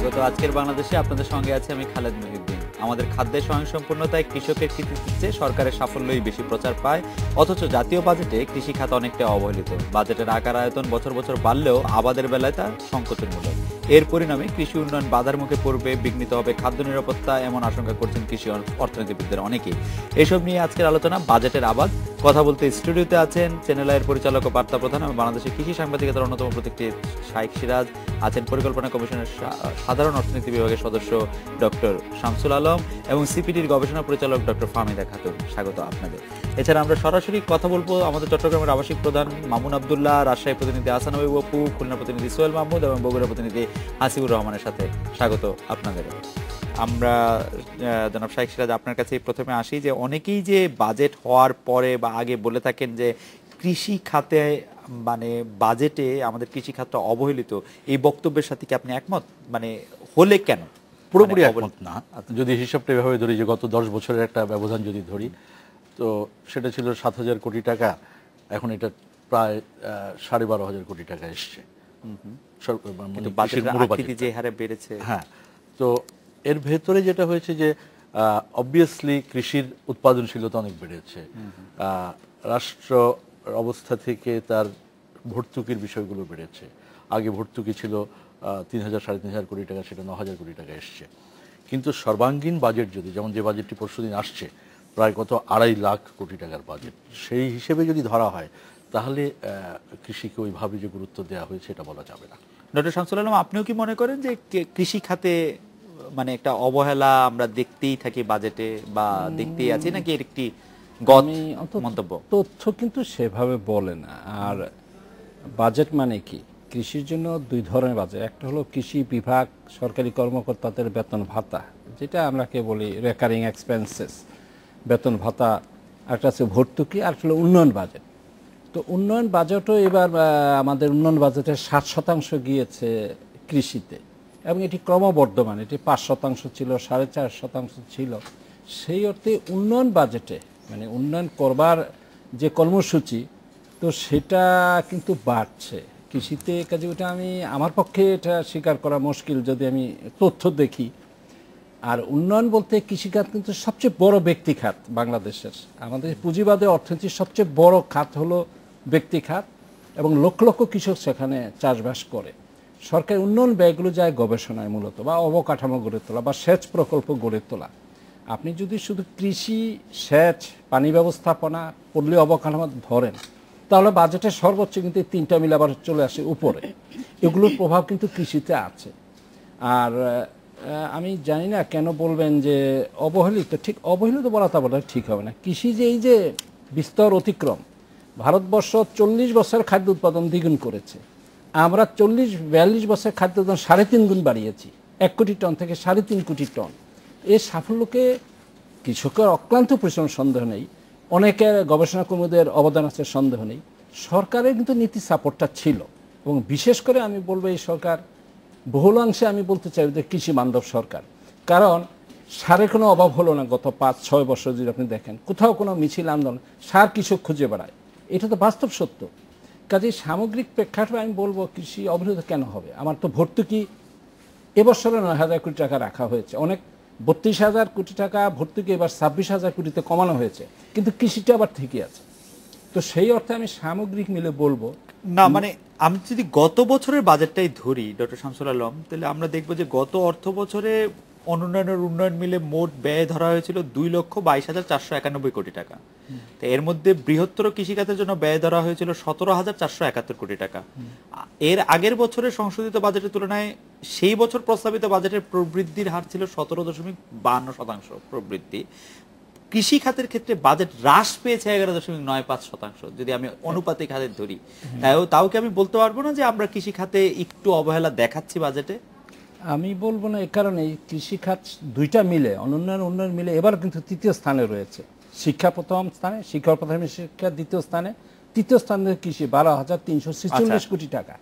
স্বাগত আজকের বাংলাদেশে। আপনাদের সঙ্গে আছে আমি খালেদ মহিউদ্দিন। আমাদের খাদ্যের স্বয়ংসম্পূর্ণতায় কৃষকের কৃতিত্বের চেয়ে সরকারের সাফল্যই বেশি প্রচার পায়, অথচ জাতীয় বাজেটে কৃষি খাত অনেকটা অবহেলিত। বাজেটের আকার আয়তন বছর বছর বাড়লেও আবাদের বেলায় তা সংকোচনমূলক। এর পরিণামে কৃষি উন্নয়ন বাধার মুখে পড়বে, বিঘ্নিত হবে খাদ্য নিরাপত্তা, এমন আশঙ্কা করছেন কৃষি অর্থনীতিবিদদের অনেকেই। এসব নিয়ে আজকের আলোচনা বাজেটের আবাদ। কথা বলতে স্টুডিওতে আছেন চ্যানেল আইয়ের পরিচালক ও বার্তা প্রধান এবং বাংলাদেশের কৃষি সাংবাদিকতার অন্যতম প্রতীকটি শাইখ সিরাজ, আছেন পরিকল্পনা কমিশনের সাধারণ অর্থনীতি বিভাগের সদস্য ডক্টর শামসুল আলম এবং সিপিডির গবেষণা পরিচালক ডক্টর ফাহমিদা খাতুন। স্বাগত আপনাদের। এছাড়া আমরা সরাসরি কথা বলবো আমাদের চট্টগ্রামের আবাসিক প্রধান মামুন আবদুল্লাহ, রাজশাহী প্রতিনিধি আহসান হাবিব অপু, খুলনা প্রতিনিধি সোহেল মাহমুদ এবং বগুড়া প্রতিনিধি হাসিবুর রহমানের সাথে। স্বাগত আপনাদের। আমরা জনাব শাইখ সিরাজ আপনার কাছে প্রথমে আসি যে অনেকেই যে বাজেট হওয়ার পরে বা আগে বলে থাকেন যে কৃষি খাতে মানে বাজেটে আমাদের কৃষি খাতটা অবহেলিত, এই বক্তব্যের সাথে কি আপনি একমত? মানে হলে কেন? পুরোপুরি একমত না। যদি হিসাবটা এভাবে ধরি যে গত 10 বছরের একটা ব্যবধান যদি ধরি, তো সেটা ছিল 7,000 কোটি টাকা, এখন এটা প্রায় 12,500 কোটি টাকা এসছে। যে হারে বেড়েছে, হ্যাঁ। তো এর ভেতরে যেটা হয়েছে যে অবভিয়াসলি কৃষির উৎপাদনশীলতা অনেক বেড়েছে। রাষ্ট্র অবস্থা থেকে তার ভর্তুকির বিষয়গুলো বেড়েছে। আগে ভর্তুকি ছিল 3,000 3,500 কোটি টাকা, সেটা 9,000 কোটি টাকা এসছে। কিন্তু সর্বাঙ্গীন বাজেট যদি, যেমন যে বাজেটটি পরশুদিন আসছে, প্রায় কত 2.5 লাখ কোটি টাকার বাজেট, সেই হিসেবে যদি ধরা হয় তাহলে কৃষিকে ওইভাবে যে গুরুত্ব দেওয়া হয়েছে এটা বলা যাবে না। ডক্টর শামসুল আলম, আপনিও কি মনে করেন যে কৃষি খাতে মানে একটা অবহেলা আমরা দেখতেই থাকি বাজেটে, বা দেখতেই আছি, নাকি এর একটি মন্তব্য? তথ্য কিন্তু সেভাবে বলে না। আর বাজেট মানে কি, কৃষির জন্য দুই ধরনের বাজেট। একটা হলো কৃষি বিভাগ সরকারি কর্মকর্তাদের বেতন ভাতা, যেটা আমরাকে বলি রেকারিং এক্সপেন্সেস, বেতন ভাতা। একটা আছে ভর্তুকি, আর হলো উন্নয়ন বাজেট। তো উন্নয়ন বাজেটও এবার আমাদের উন্নয়ন বাজেটের 60% গিয়েছে কৃষিতে, এবং এটি ক্রমবর্ধমান। এটি 5% ছিল, 4.5% ছিল। সেই অর্থে উন্নয়ন বাজেটে মানে উন্নয়ন করবার যে কর্মসূচি, তো সেটা কিন্তু বাড়ছে কৃষিতে। কাজে ওটা আমার পক্ষে এটা স্বীকার করা মুশকিল যদি আমি তথ্য দেখি। আর উন্নয়ন বলতে কৃষিখাত কিন্তু সবচেয়ে বড় ব্যক্তি খাত বাংলাদেশের। আমাদের পুঁজিবাদী অর্থনীতির সবচেয়ে বড় খাত হলো ব্যক্তি খাত, এবং লক্ষ লক্ষ কৃষক সেখানে চাষবাস করে। সরকারি উন্নয়ন ব্যয়গুলো যায় গবেষণায় মূলত, বা অবকাঠামো গড়ে তোলা, বা সেচ প্রকল্প গড়ে তোলা। আপনি যদি শুধু কৃষি, সেচ, পানি ব্যবস্থাপনা, পল্লী অবকাঠামো ধরেন, তাহলে বাজেটের সর্বোচ্চ কিন্তু এই 3টা মিলে আবার চলে আসে উপরে। এগুলোর প্রভাব কিন্তু কৃষিতে আছে। আর আমি জানি না কেন বলবেন যে অবহেলিত। ঠিক অবহেলিত বলাটা ঠিক হবে না। কৃষি যে এই যে বিস্তর অতিক্রম, ভারতবর্ষ 40 বছর খাদ্য উৎপাদন দ্বিগুণ করেছে। আমরা 40-42 বছর খাদ্য উৎপাদন 3.5 গুণ বাড়িয়েছি, 1 কোটি টন থেকে 3.5 কোটি টন। এই সাফল্যকে কৃষকের অক্লান্ত পরিশ্রম সন্দেহ নেই, অনেকের গবেষণা কর্মীদের অবদান আছে সন্দেহ নেই। সরকারের কিন্তু নীতি সাপোর্টটা ছিল, এবং বিশেষ করে আমি বলবো এই সরকার বহুলাংশে আমি বলতে চাই যে কৃষি বান্ধব সরকার। কারণ সারের কোনো অভাব হলো না গত 5-6 বছর যদি আপনি দেখেন, কোথাও কোনো মিছিল আন্দোলন, সার কৃষক খুঁজে বেড়ায়, এটা তো বাস্তব সত্য। কাজে সামগ্রিক প্রেক্ষাপটে আমি বলবো কৃষি অবহেলিত কেন হবে। আমার তো ভর্তুকি এবছরে 9,000 কোটি টাকা রাখা হয়েছে, অনেক 32,000 কোটি টাকা ভর্তুকি এবার 26,000 কোটিতে কমানো হয়েছে, কিন্তু কৃষিটা আবার ঠিকই আছে। তো সেই অর্থে আমি সামগ্রিক মিলে বলবো না। মানে আমি যদি গত বছরের বাজেটটাই ধরি ডক্টর শামসুল আলম, তাহলে আমরা দেখবো যে গত অর্থ বছরে উন্নয়ন মিলে মোট ব্যয় ধরা হয়েছিল 2,22,491 কোটি টাকা। তো এর মধ্যে বৃহত্তর কৃষিখাতের জন্য ব্যয় ধরা হয়েছিল 17,471 কোটি টাকা। এর আগের বছরের সংশোধিত বাজেটের তুলনায় সেই বছর প্রস্তাবিত বাজেটের প্রবৃদ্ধির হার ছিল 17.52% প্রবৃদ্ধি। কৃষি খাতের ক্ষেত্রে বাজেট হ্রাস পেয়েছে 11.95%। যদি আমি অনুপাতিক হারে ধরি, তাও কি আমি বলতে পারবো না যে আমরা কৃষি খাতে একটু অবহেলা দেখাচ্ছি বাজেটে? আমি বলবো না। এ কারণে কৃষি খাত দুইটা মিলে, উন্নয়ন মিলে এবার কিন্তু 3য় স্থানে রয়েছে। শিক্ষা প্রথম স্থানে, শিক্ষা প্রাথমিক শিক্ষা 2য় স্থানে, 3য় স্থানে কৃষি 12,346 কোটি টাকা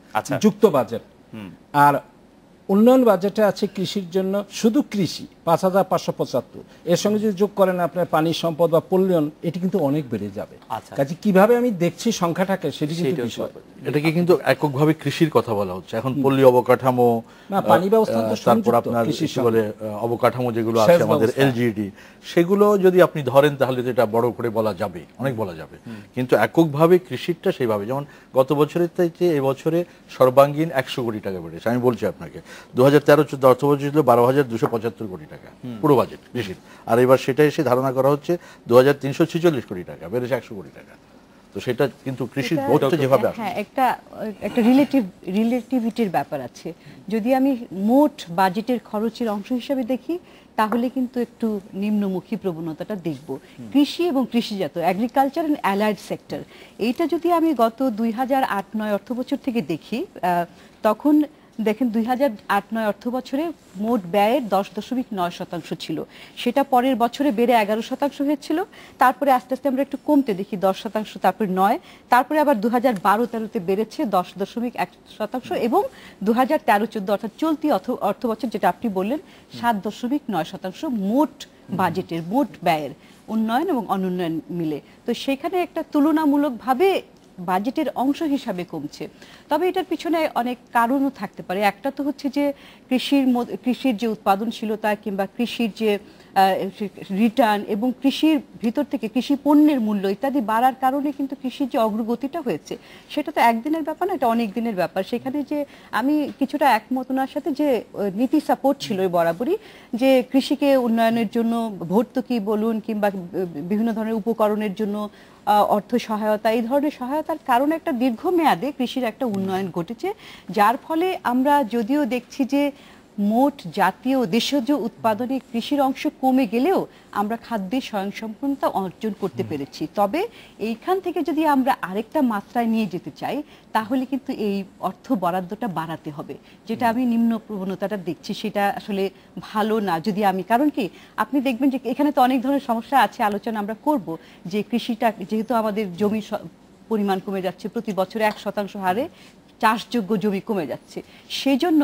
যুক্ত বাজেট। আর উন্নয়ন বাজেটে আছে কৃষির জন্য শুধু কৃষি 5,575। এর সঙ্গে যদি যোগ করেন আপনার পানি সম্পদ বা পল্লিয়ন, এটি কিন্তু অনেক বেড়ে যাবে। আচ্ছা। কাজে কিভাবে আমি দেখছি সংখ্যাটাকে সেটি কিন্তু বিষয়। এটাকে কিন্তু এককভাবে কৃষির কথা বলা হচ্ছে এখন, পল্লী অবকাঠামো, না, পানি ব্যবস্থা তো তারপর সংযুক্ত আপনার কৃষির কি বলে অবকাঠামো যেগুলো সেচ আছে আমাদের ব্যবস্থা। এলজিডি, সেগুলো যদি আপনি ধরেন তাহলে তো এটা বড় করে বলা যাবে, অনেক বলা যাবে। কিন্তু এককভাবে কৃষিরটা সেইভাবে, যেমন গত বছরের থেকে এবছরে সর্বাঙ্গীন 100 কোটি টাকা বেড়েছে। আমি বলছি আপনাকে 2013-14 অর্থ বছর ছিল 12,275 কোটি টাকা পুরো বাজেট কৃষির, আর এবার সেটা এসে ধারণা করা হচ্ছে 2,346 কোটি টাকা, বেড়েছে 100 কোটি টাকা। তো সেটা কিন্তু কৃষির গ্রোথটা যেভাবে আসে, হ্যাঁ, একটা রিলেটিভিটির ব্যাপার আছে। যদি আমি মোট বাজেটের খরচের অংশ হিসাবে দেখি তাহলে কিন্তু একটু নিম্নমুখী প্রবণতাটা দেখব। কৃষি এবং কৃষিজাত, এগ্রিকালচার অ্যান্ড অ্যালাইড সেক্টর, এইটা যদি আমি গত 2008-9 অর্থ বছর থেকে দেখি, তখন দেখেন 2008-9 অর্থ বছরে মোট ব্যয়ের 10.9% ছিল, সেটা পরের বছরে বেড়ে 11% হয়েছিল। তারপরে আস্তে আস্তে আমরা একটু কমতে দেখি 10%, তারপরে 9, তারপরে আবার 2012-13-তে বেড়েছে 10.1% এবং 2013-14 অর্থাৎ চলতি অর্থ বছর যেটা আপনি বললেন 7.9% মোট বাজেটের, মোট ব্যয়ের উন্নয়ন এবং অনুন্নয়ন মিলে। তো সেখানে একটা তুলনামূলকভাবে বাজেটের অংশ হিসাবে কমছে। তবে এটার পিছনে অনেক কারণও থাকতে পারে। একটা তো হচ্ছে যে কৃষির যে উৎপাদনশীলতা কিংবা কৃষির যে রিটার্ন এবং কৃষির ভিতর থেকে কৃষি পণ্যের মূল্য ইত্যাদি বাড়ার কারণে কিন্তু কৃষির যে অগ্রগতিটা হয়েছে সেটা তো একদিনের ব্যাপার না, এটা অনেক দিনের ব্যাপার। সেখানে যে আমি কিছুটা একমত ওনার সাথে যে নীতি সাপোর্ট ছিল বরাবরই, যে কৃষিকে উন্নয়নের জন্য ভর্তুকি বলুন কিংবা বিভিন্ন ধরনের উপকরণের জন্য অর্থ সহায়তা, এই ধরনের সহায়তার কারণে একটা দীর্ঘমেয়াদে কৃষির একটা উন্নয়ন ঘটেছে, যার ফলে আমরা যদিও দেখছি যে মোট জাতীয় দেশজ উৎপাদনে কৃষির অংশ কমে গেলেও আমরা খাদ্যের স্বয়ংসম্পূর্ণতা অর্জন করতে পেরেছি। তবে এইখান থেকে যদি আমরা আরেকটা মাত্রায় নিয়ে যেতে চাই তাহলে কিন্তু এই অর্থ বরাদ্দটা বাড়াতে হবে, যেটা আমি নিম্ন প্রবণতাটা দেখছি সেটা আসলে ভালো না। যদি আমি, কারণ কি আপনি দেখবেন যে এখানে তো অনেক ধরনের সমস্যা আছে, আলোচনা আমরা করব, যে কৃষিটা যেহেতু আমাদের জমির পরিমাণ কমে যাচ্ছে, প্রতি বছরে 1% হারে চাষযোগ্য জমি কমে যাচ্ছে, সেই জন্য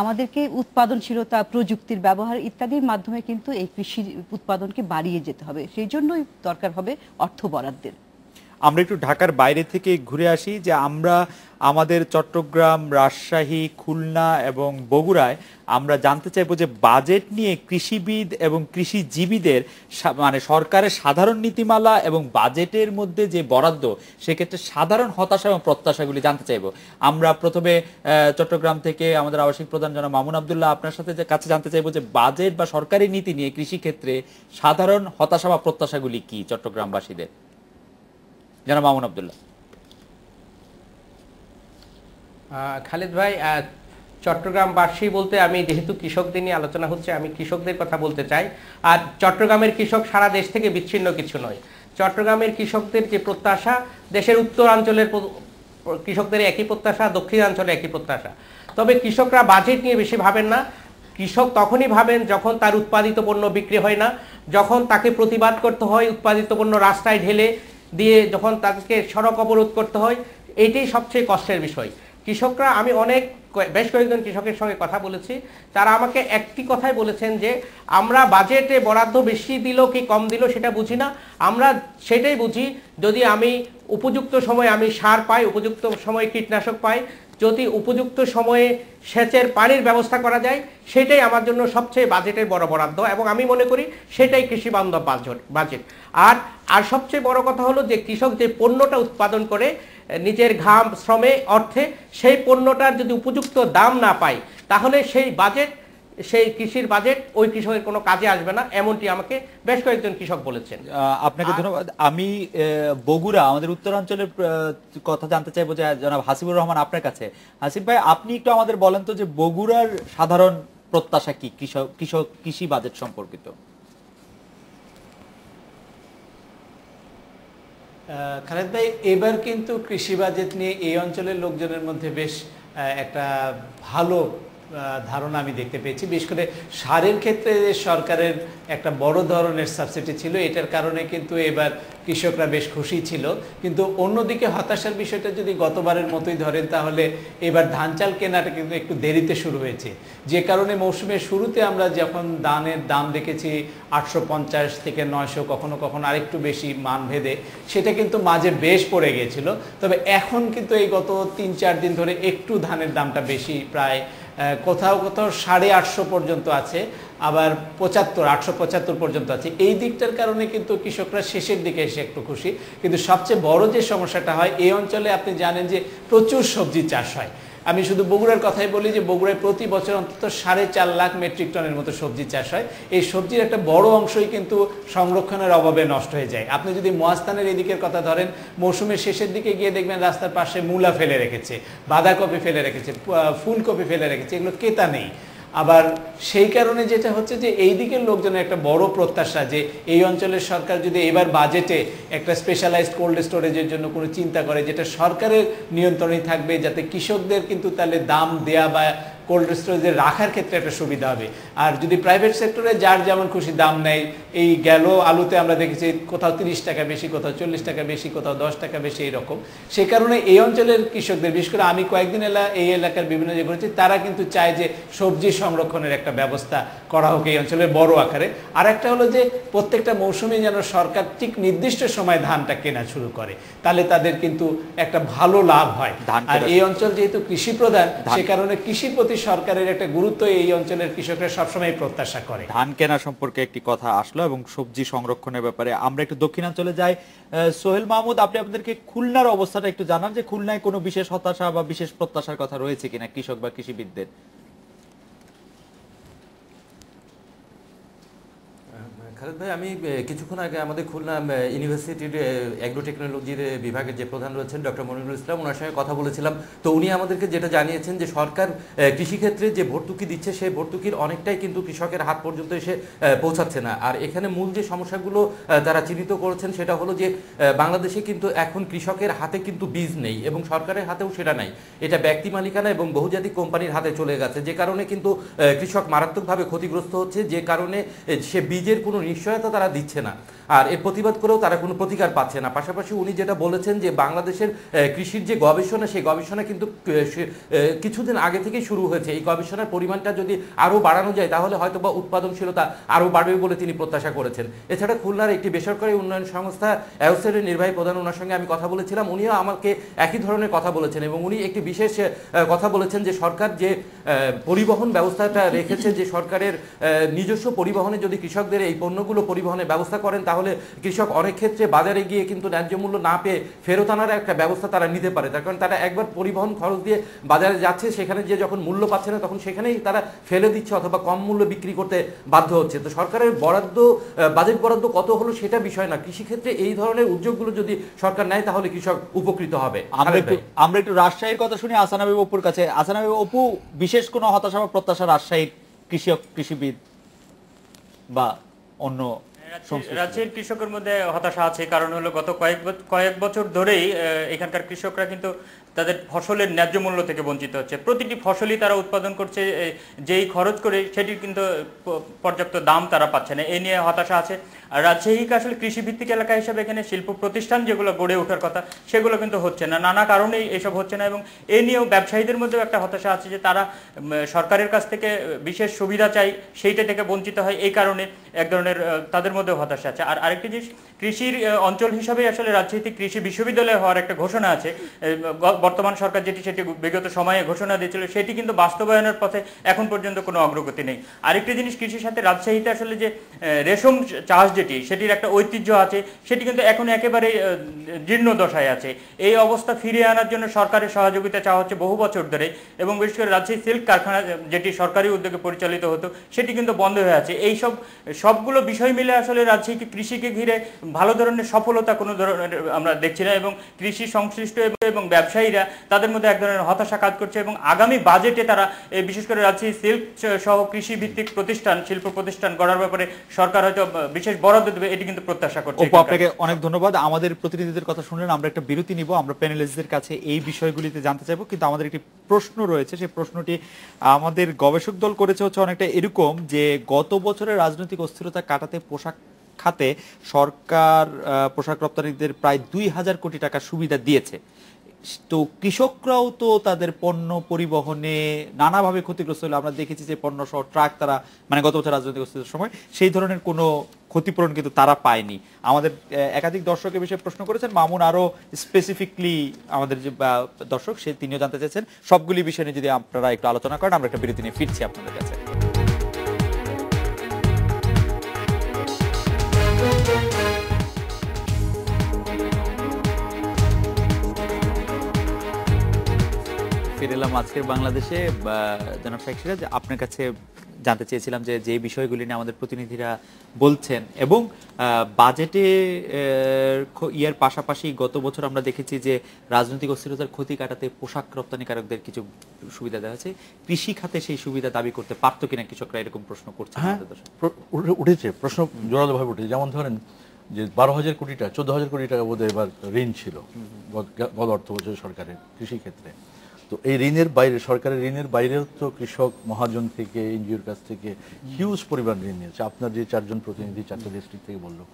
আমাদেরকে উৎপাদনশীলতা, প্রযুক্তির ব্যবহার ইত্যাদির মাধ্যমে কিন্তু এই কৃষি উৎপাদনকে বাড়িয়ে যেতে হবে। সেই জন্যই দরকার হবে অর্থ বরাদ্দের। আমরা একটু ঢাকার বাইরে থেকে ঘুরে আসি, যে আমরা আমাদের চট্টগ্রাম, রাজশাহী, খুলনা এবং বগুড়ায় আমরা জানতে চাইবো যে বাজেট নিয়ে কৃষিবিদ এবং কৃষিজীবীদের মানে সরকারের সাধারণ নীতিমালা এবং বাজেটের মধ্যে যে বরাদ্দ, সেক্ষেত্রে সাধারণ হতাশা এবং প্রত্যাশাগুলি জানতে চাইবো। আমরা প্রথমে চট্টগ্রাম থেকে আমাদের আবাসিক প্রধান জনাব মামুন আবদুল্লাহ আপনার সাথে কাছে জানতে চাইবো যে বাজেট বা সরকারি নীতি নিয়ে কৃষি ক্ষেত্রে সাধারণ হতাশা বা প্রত্যাশাগুলি কি চট্টগ্রামবাসীদের। জনাব মামুন আবদুল্লাহ। খালেদ ভাই, চট্টগ্রামবাসী বলতে আমি যেহেতু কৃষকদের নিয়ে আলোচনা হচ্ছে, আমি কৃষকদের কথা বলতে চাই। আর চট্টগ্রামের কৃষক সারা দেশ থেকে বিচ্ছিন্ন কিছু নয়। চট্টগ্রামের কৃষকদের যে প্রত্যাশা, দেশের উত্তরাঞ্চলের কৃষকদের একই প্রত্যাশা, দক্ষিণাঞ্চলে একই প্রত্যাশা। তবে কৃষকরা বাজেট নিয়ে বেশি ভাবেন না। কৃষক তখনই ভাবেন যখন তার উৎপাদিত পণ্য বিক্রি হয় না, যখন তাকে প্রতিবাদ করতে হয় উৎপাদিত পণ্য রাস্তায় ঢেলে দিয়ে, যখন তাদেরকে সড়ক অবরোধ করতে হয়, এটাই সবচেয়ে কষ্টের বিষয়। কৃষকরা, আমি বেশ কয়েকজন কৃষকের সঙ্গে কথা বলেছি, তারা আমাকে একটি কথাই বলেছেন যে আমরা বাজেটে বরাদ্দ বেশি দিল কি কম দিল সেটা বুঝি না, আমরা সেটাই বুঝি যদি আমি উপযুক্ত সময়ে আমি সার পাই, উপযুক্ত সময়ে কীটনাশক পাই, যদি উপযুক্ত সময়ে সেচের পানির ব্যবস্থা করা যায়, সেটাই আমার জন্য সবচেয়ে বাজেটের বড় বরাদ্দ, এবং আমি মনে করি সেটাই কৃষি বান্ধব বাজেট। আর সবচেয়ে বড় কথা হলো যে কৃষক যে পণ্যটা উৎপাদন করে নিজের ঘাম, শ্রমে, অর্থে, সেই পণ্যটার যদি উপযুক্ত দাম না পায় তাহলে সেই কৃষির বাজেট ওই কৃষকের কোনো কাজে আসবে না, এমনটি আমাকে বেশ কয়েকজন কৃষক বলেছেন। আপনাকে ধন্যবাদ। আমি বগুড়া, আমাদের উত্তরাঞ্চলের কথা জানতে চাইবো যে জনাব হাসিবুর রহমান আপনার কাছে। হাসিব ভাই, আপনি একটু আমাদের বলেন তো যে বগুড়ার সাধারণ প্রত্যাশা কি কৃষি বাজেট সম্পর্কিত? খালেদ ভাই, এবার কিন্তু কৃষি বাজেট নিয়ে এই অঞ্চলের লোকজনের মধ্যে বেশ একটা ভালো ধারণা আমি দেখতে পেয়েছি। বিশেষ করে সারের ক্ষেত্রে যে সরকারের একটা বড় ধরনের সাবসিডি ছিল, এটার কারণে কিন্তু এবার কৃষকরা বেশ খুশি ছিল। কিন্তু অন্যদিকে হতাশার বিষয়টা যদি গতবারের মতোই ধরেন, তাহলে এবার ধান চাল কেনাটা কিন্তু একটু দেরিতে শুরু হয়েছে, যে কারণে মৌসুমের শুরুতে আমরা যখন ধানের দাম দেখেছি 850 থেকে 900, কখনো কখনো আরেকটু বেশি মান ভেদে, সেটা কিন্তু মাঝে বেশ পড়ে গিয়েছিল। তবে এখন কিন্তু এই গত 3-4 দিন ধরে একটু ধানের দামটা বেশি, প্রায় কোথাও কোথাও 850 পর্যন্ত আছে, আবার 875 পর্যন্ত আছে। এই দিকটার কারণে কিন্তু কৃষকরা শেষের দিকে এসে একটু খুশি। কিন্তু সবচেয়ে বড় যে সমস্যাটা হয়, এই অঞ্চলে আপনি জানেন যে প্রচুর সবজি চাষ হয়। আমি শুধু বগুড়ার কথাই বলি যে বগুড়ায় প্রতি বছর অন্তত 4.5 লাখ মেট্রিক টনের মতো সবজি চাষ হয়। এই সবজির একটা বড় অংশই কিন্তু সংরক্ষণের অভাবে নষ্ট হয়ে যায়। আপনি যদি মহাস্থানের এদিকের কথা ধরেন, মৌসুমের শেষের দিকে গিয়ে দেখবেন রাস্তার পাশে মূলা ফেলে রেখেছে, বাঁধাকপি ফেলে রেখেছে, ফুলকপি ফেলে রেখেছে, এগুলো ক্রেতা নেই। আবার সেই কারণে যেটা হচ্ছে যে এই দিকের লোকজনের একটা বড় প্রত্যাশা যে এই অঞ্চলের সরকার যদি এবার বাজেটে একটা স্পেশালাইজড কোল্ড স্টোরেজের জন্য কোনো চিন্তা করে, যেটা সরকারের নিয়ন্ত্রণে থাকবে, যাতে কৃষকদের কিন্তু তাহলে দাম দেয়া বা কোল্ড স্টোরেজে রাখার ক্ষেত্রে একটা সুবিধা হবে। আর যদি প্রাইভেট সেক্টরে যার যেমন খুশি দাম নেয়, এই গেল আলুতে আমরা দেখেছি কোথাও 30 টাকা বেশি, কোথাও 40 টাকা বেশি, কোথাও 10 টাকা বেশি, এইরকম। সে কারণে এই অঞ্চলের কৃষকদের, বিশেষ করে আমি কয়েকদিন এই এলাকার বিভিন্ন যে করেছি, তারা কিন্তু চায় যে সবজি সংরক্ষণের একটা ব্যবস্থা করা হোক এই অঞ্চলের বড় আকারে। আর একটা হলো যে প্রত্যেকটা মৌসুমে যেন সরকার ঠিক নির্দিষ্ট সময় ধানটা কেনা শুরু করে, তাহলে তাদের কিন্তু একটা ভালো লাভ হয়। আর এই অঞ্চল যেহেতু কৃষি প্রধান, সে কারণে কৃষির প্রতি সরকারের একটা গুরুত্ব এই অঞ্চলের কৃষকরা সবসময় প্রত্যাশা করে। ধান কেনা সম্পর্কে একটি কথা আসলো এবং সবজি সংরক্ষণের ব্যাপারে আমরা একটু দক্ষিণাঞ্চলে যাই। সোহেল মাহমুদ, আপনি আপনাদেরকে খুলনার অবস্থাটা একটু জানান যে খুলনায় কোনো বিশেষ হতাশা বা বিশেষ প্রত্যাশার কথা রয়েছে কিনা কৃষক বা কৃষিবিদদের? খালেদ ভাই, আমি কিছুক্ষণ আগে আমাদের খুলনা ইউনিভার্সিটির অ্যাগ্রো টেকনোলজির বিভাগের যে প্রধান রয়েছেন ডক্টর মনিরুল ইসলাম, ওনার সঙ্গে কথা বলেছিলাম। তো উনি আমাদেরকে যেটা জানিয়েছেন যে সরকার কৃষিক্ষেত্রে যে ভর্তুকি দিচ্ছে, সেই ভর্তুকির অনেকটাই কিন্তু কৃষকের হাত পর্যন্ত এসে পৌঁছাচ্ছে না। আর এখানে মূল যে সমস্যাগুলো তারা চিহ্নিত করেছেন সেটা হলো যে বাংলাদেশে কিন্তু এখন কৃষকের হাতে কিন্তু বীজ নেই এবং সরকারের হাতেও সেটা নাই। এটা ব্যক্তি মালিকানা এবং বহুজাতিক কোম্পানির হাতে চলে গেছে, যে কারণে কিন্তু কৃষক মারাত্মকভাবে ক্ষতিগ্রস্ত হচ্ছে, যে কারণে সে বীজের কোনো নিশ্চয়তা তারা দিচ্ছে না, আর এর প্রতিবাদ করেও তারা কোনো প্রতিকার পাচ্ছে না। পাশাপাশি উনি যেটা বলেছেন যে বাংলাদেশের কৃষির যে গবেষণা, সেই গবেষণা কিন্তু কিছুদিন আগে থেকেই শুরু হয়েছে। এই গবেষণার পরিমাণটা যদি আরও বাড়ানো যায় তাহলে হয়তো বা উৎপাদনশীলতা আরও বাড়বে বলে তিনি প্রত্যাশা করেছেন। এছাড়া খুলনার একটি বেসরকারি উন্নয়ন সংস্থা অ্যাওসের নির্বাহী প্রধান, ওনার সঙ্গে আমি কথা বলেছিলাম, উনিও আমাকে একই ধরনের কথা বলেছেন এবং উনি একটি বিশেষ কথা বলেছেন যে সরকার যে পরিবহন ব্যবস্থাটা রেখেছে, যে সরকারের নিজস্ব পরিবহনে যদি কৃষকদের এই পণ্যগুলো পরিবহনের ব্যবস্থা করেন, তাহলে কৃষক অনেক ক্ষেত্রে বাজারে গিয়ে কিন্তু ন্যায্য মূল্য না পেয়ে ফেরত আনার একটা ব্যবস্থা তারা নিতে পারে। তার কারণ তারা একবার পরিবহন খরচ দিয়ে বাজারে যাচ্ছে, সেখানে যে যখন মূল্য পাচ্ছে না তখন সেখানেই তারা ফেলে দিচ্ছে অথবা কম মূল্য বিক্রি করতে বাধ্য হচ্ছে। তো সরকারের বরাদ্দ, বাজেট বরাদ্দ কত হলো সেটা বিষয় না, কৃষিক্ষেত্রে এই ধরনের উদ্যোগগুলো যদি সরকার নেয় তাহলে কৃষক উপকৃত হবে। আমরা একটু রাজশাহীর কথা শুনি আসান হাবিব অপুর কাছে। আসান হাবিব অপু, বিশেষ কোনো হতাশা বা প্রত্যাশা রাজশাহীর কৃষক, কৃষিবিদ বা অন্য? রাজ্যের কৃষকের মধ্যে হতাশা আছে, কারণ হলো গত কয়েক বছর ধরেই এখানকার কৃষকরা কিন্তু তাদের ফসলের ন্যায্য মূল্য থেকে বঞ্চিত হচ্ছে। প্রতিটি ফসলই তারা উৎপাদন করছে, যেই খরচ করে সেটির কিন্তু পর্যাপ্ত দাম তারা পাচ্ছে না, এই নিয়ে হতাশা আছে। আর রাজশাহীকে আসলে কৃষিভিত্তিক এলাকা হিসেবে এখানে শিল্প প্রতিষ্ঠান যেগুলো গড়ে ওঠার কথা সেগুলো কিন্তু হচ্ছে না, নানা কারণেই এসব হচ্ছে না। এবং এ নিয়েও ব্যবসায়ীদের মধ্যেও একটা হতাশা আছে যে তারা সরকারের কাছ থেকে বিশেষ সুবিধা চাই, সেইটা থেকে বঞ্চিত হয়, এই কারণে এক ধরনের তাদের মধ্যেও হতাশা আছে। আর আরেকটি জিনিস, কৃষির অঞ্চল হিসাবে আসলে রাজশাহীতে কৃষি বিশ্ববিদ্যালয় হওয়ার একটা ঘোষণা আছে, বর্তমান সরকার সেটি বিগত সময়ে ঘোষণা দিয়েছিল, সেটি কিন্তু বাস্তবায়নের পথে এখন পর্যন্ত কোনো অগ্রগতি নেই। আরেকটি জিনিস, কৃষির সাথে রাজশাহীতে আসলে যে রেশম চাষ সেটির একটা ঐতিহ্য আছে, সেটি কিন্তু এখন একেবারে জীর্ণ দশায় আছে। এই অবস্থা ফিরিয়ে আনার জন্য সরকারের সহযোগিতা চাওয়া হচ্ছে বহু বছর ধরে, এবং বিশেষ করে রাজশাহী সিল্ক কারখানা যেটি সরকারি উদ্যোগে পরিচালিত হতো সেটি কিন্তু বন্ধ হয়ে আছে। এই সবগুলো বিষয় মিলে আসলে রাজশাহীকে কৃষিকে ঘিরে ভালো ধরনের সফলতা কোনো ধরনের আমরা দেখছি না, এবং কৃষি সংশ্লিষ্ট এবং ব্যবসায়ীরা তাদের মধ্যে এক ধরনের হতাশা কাজ করছে, এবং আগামী বাজেটে তারা বিশেষ করে রাজশাহী সিল্ক সহ কৃষি ভিত্তিক প্রতিষ্ঠান, শিল্প প্রতিষ্ঠান গড়ার ব্যাপারে সরকার হয়তো বিশেষ বরাদ্দ দেবে, এটি কিন্তু প্রত্যাশা করছে। আপনাকে অনেক ধন্যবাদ। আমাদের প্রতিনিধিদের কথা শুনলেন, আমরা একটা বিরতি নিব, আমরা প্যানেলিস্টদের কাছে এই বিষয়গুলিতে জানতে চাইবো, কিন্তু আমাদের একটি প্রশ্ন রয়েছে। সেই প্রশ্নটি আমাদের গবেষক দল করেছে হচ্ছে অনেকটা এরকম যে গত বছরের রাজনৈতিক অস্থিরতা কাটাতে পোশাক খাতে সরকার পোশাক রপ্তানিদের প্রায় 2000 কোটি টাকা সুবিধা দিয়েছে, তো কৃষকরাও তো তাদের পণ্য পরিবহনে নানাভাবে ক্ষতিগ্রস্ত হলো। আমরা দেখেছি যে পণ্য সহ ট্রাক তারা মানে গত বছর রাজনৈতিক অস্থিরতার সময় সেই ধরনের কোনো ক্ষতিপূরণ কিন্তু তারা পায়নি। আমাদের একাধিক দর্শক এ বিষয়ে প্রশ্ন করেছেন, মামুন আরো স্পেসিফিকলি আমাদের যে দর্শক সে তিনিও জানতে চাইছেন। সবগুলি বিষয় নিয়ে যদি আপনারা একটু আলোচনা করেন, আমরা একটা বিরতি নিয়ে ফিরছি আপনাদের কাছে। ফিরে এলাম আজকের বাংলাদেশে। জনাব শাইখ সিরাজ, আপনার কাছে জানতে চেয়েছিলাম যে যে বিষয়গুলি নিয়ে আমাদের প্রতিনিধিরা বলছেন, এবং বাজেটে ইয়ার পাশাপাশি গত বছর আমরা দেখেছি যে রাজনৈতিক অস্থিরতার ক্ষতি কাটাতে পোশাক রপ্তানিকারকদের কিছু সুবিধা দেওয়া হয়েছে। কৃষি খাতে সেই সুবিধা দাবি করতে পারতো কিনা কৃষকরা, এরকম প্রশ্ন করছে। হ্যাঁ, উঠেছে প্রশ্ন, জোরালোভাবে উঠেছে। যেমন ধরেন যে 12,000 কোটি টাকা 14,000 কোটি টাকা বোধ এবার ঋণ ছিল গত অর্থ বছর সরকারের কৃষি ক্ষেত্রে। তো এই ঋণের বাইরে, সরকারের ঋণের বাইরেও তো কৃষক মহাজন থেকে, এনজিওর কাছ থেকে হিউজ পরিমাণ ঋণ নিয়েছে। আপনার যে 4 জন প্রতিনিধি 4টা ডিস্ট্রিক্ট থেকে বললো,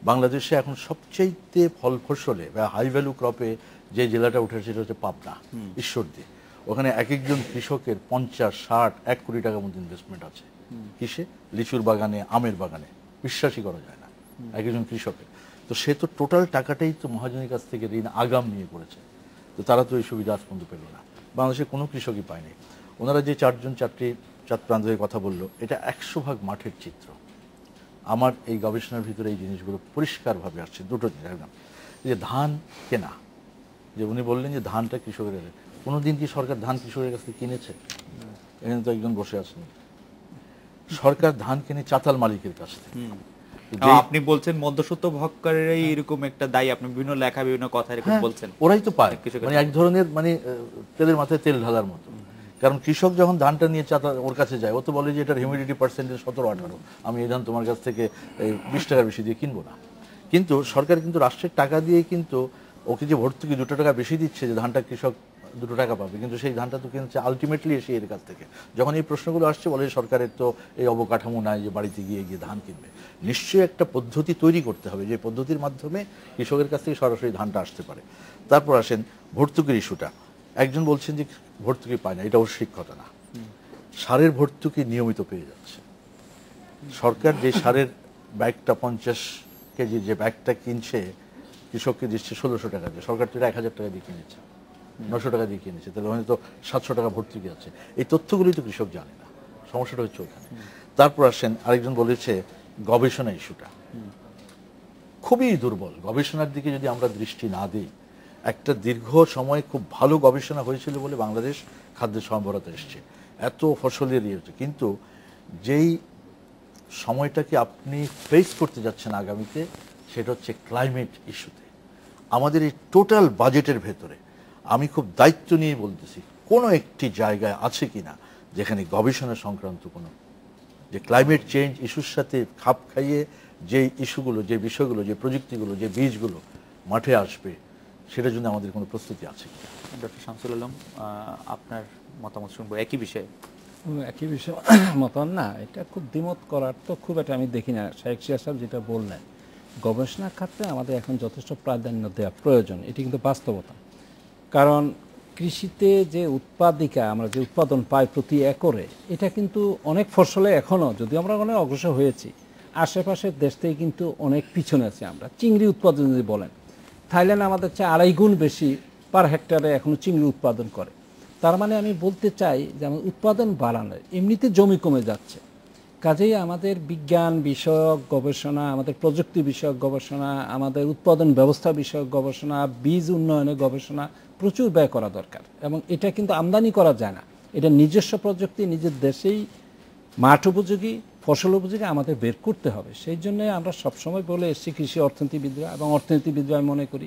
বাংলাদেশে এখন সবচাইতে ফল ফসলে বা হাই ভ্যালু ক্রপে যে জেলাটা উঠেছে সেটা হচ্ছে পাবনা, ঈশ্বরদী। ওখানে এক একজন কৃষকের 50, 60, 1 কোটি টাকার মধ্যে ইনভেস্টমেন্ট আছে। কিসে? লিচুর বাগানে, আমের বাগানে। বিশ্বাসই করা যায় না এক একজন কৃষকের। তো সে তো টোটাল টাকাটাই তো মহাজনের কাছ থেকে ঋণ আগাম নিয়ে করেছে। তো তারা তো এই সুবিধা আজ পর্যন্ত পেল না, বাংলাদেশের কোনো কৃষকই পায়নি। ওনারা যে 4 জন 4 প্রান্তের কথা বললো, এটা 100% মাঠের চিত্র। আমার এই গবেষণার ভিতরে এই জিনিসগুলো পরিষ্কারভাবে আসছে। দুটো জিনিস, যে ধান কেনা, যে উনি বললেন যে ধানটা কৃষকের, কোনোদিন কি সরকার ধান কৃষকের কাছ থেকে কিনেছে? এখানে তো একজন বসে আছেন, সরকার ধান কিনে চাতাল মালিকের কাছ থেকে। আপনি বলছেন মধ্যস্বত্ব ভোগকারীরাই এরকম একটা দায়ী, আপনি বিভিন্ন লেখা বিভিন্ন কথা এরকম বলছেন। ওরাই তো পায়, মানে এক ধরনের মানে তেলের মাথায় তেল ঢালার মতো। কারণ কৃষক যখন ধানটা নিয়ে ওর কাছে যায়, ও তো বলে যে এটার হিউমিডিটি পার্সেন্টেজ 17-18, আমি এই ধান তোমার কাছ থেকে 20 টাকার বেশি দিয়ে কিনবো না। কিন্তু সরকার কিন্তু রাষ্ট্রের টাকা দিয়ে কিন্তু ওকে যে ভর্তুকি 2 টাকা বেশি দিচ্ছে, যে ধানটা কৃষক 2 টাকা পাবে, কিন্তু সেই ধানটা তো কিনছে আলটিমেটলি এসে এর কাছ থেকে। যখন এই প্রশ্নগুলো আসছে, বলে সরকারের তো এই অবকাঠামো নাই যে বাড়িতে গিয়ে ধান কিনবে। নিশ্চয়ই একটা পদ্ধতি তৈরি করতে হবে, যে পদ্ধতির মাধ্যমে কৃষকের কাছ থেকে সরাসরি ধানটা আসতে পারে। তারপর আসেন ভর্তুকির ইস্যুটা। একজন বলছেন যে ভর্তুকি পায় না, এটা ওর শিক্ষতা না। সারের ভর্তুকি নিয়মিত পেয়ে যাচ্ছে। সরকার যে সারের ব্যাগটা 50 কেজি যে ব্যাগটা কিনছে, কৃষককে দিচ্ছে 1600 টাকা দিয়ে, সরকার তো 1000 টাকা দিয়ে কিনেছে, 900 টাকা দিয়ে কিনেছে, তাহলে ওখানে তো 700 টাকা ভর্তুকি আছে। এই তথ্যগুলি তো কৃষক জানে না, সমস্যাটা হচ্ছে ওখানে। তারপর আসেন আরেকজন বলেছে গবেষণা ইস্যুটা খুবই দুর্বল। গবেষণার দিকে যদি আমরা দৃষ্টি না দিই, একটা দীর্ঘ সময় খুব ভালো গবেষণা হয়েছিল বলে বাংলাদেশ খাদ্য সরবরাহতে এসছে, এত ফসলের ইয়ে হচ্ছে। কিন্তু যেই সময়টাকে আপনি ফেস করতে যাচ্ছেন আগামীতে, সেটা হচ্ছে ক্লাইমেট ইস্যুতে। আমাদের এই টোটাল বাজেটের ভেতরে আমি খুব দায়িত্ব নিয়ে বলতেছি, কোনো একটি জায়গায় আছে কিনা যেখানে গবেষণা সংক্রান্ত কোনো, যে ক্লাইমেট চেঞ্জ ইস্যুর সাথে খাপ খাইয়ে যে ইস্যুগুলো, যে বিষয়গুলো, যে প্রযুক্তিগুলো, যে বীজগুলো মাঠে আসবে, সেটার জন্য আমাদের কোনো প্রস্তুতি আছে কিনা। ডক্টর শামসুল আলম, আপনার মতামত শুনবো একই বিষয়ে। একই বিষয় মতামত না, এটা খুব দ্বিমত করার তো খুব একটা আমি দেখি না। শাইখ সিরাজ সাহেব যেটা বললেন, গবেষণা খাতে আমাদের এখন যথেষ্ট প্রাধান্য দেওয়া প্রয়োজন, এটি কিন্তু বাস্তবতা। কারণ কৃষিতে যে উৎপাদিকা, আমরা যে উৎপাদন পাই প্রতি একরে, এটা কিন্তু অনেক ফসলে এখনও, যদি আমরা অনেক অগ্রসর হয়েছি, আশেপাশের দেশ থেকে কিন্তু অনেক পিছনে আছি আমরা। চিংড়ি উৎপাদন যদি বলেন, থাইল্যান্ড আমাদের চেয়ে 2.5 গুণ বেশি পার হেক্টরে এখনও চিংড়ি উৎপাদন করে। তার মানে আমি বলতে চাই যে আমার উৎপাদন বাড়ানোর, এমনিতে জমি কমে যাচ্ছে, কাজেই আমাদের বিজ্ঞান বিষয়ক গবেষণা, আমাদের প্রযুক্তি বিষয়ক গবেষণা, আমাদের উৎপাদন ব্যবস্থা বিষয়ক গবেষণা, বীজ উন্নয়নের গবেষণা প্রচুর ব্যয় করা দরকার। এবং এটা কিন্তু আমদানি করা যায় না, এটা নিজস্ব প্রযুক্তি, নিজের দেশেই মাঠ উপযোগী ফসল উপযোগী আমাদের বের করতে হবে। সেই জন্য আমরা সবসময় বলে এসেছি কৃষি অর্থনীতিবিদরা এবং অর্থনীতিবিদরা আমি মনে করি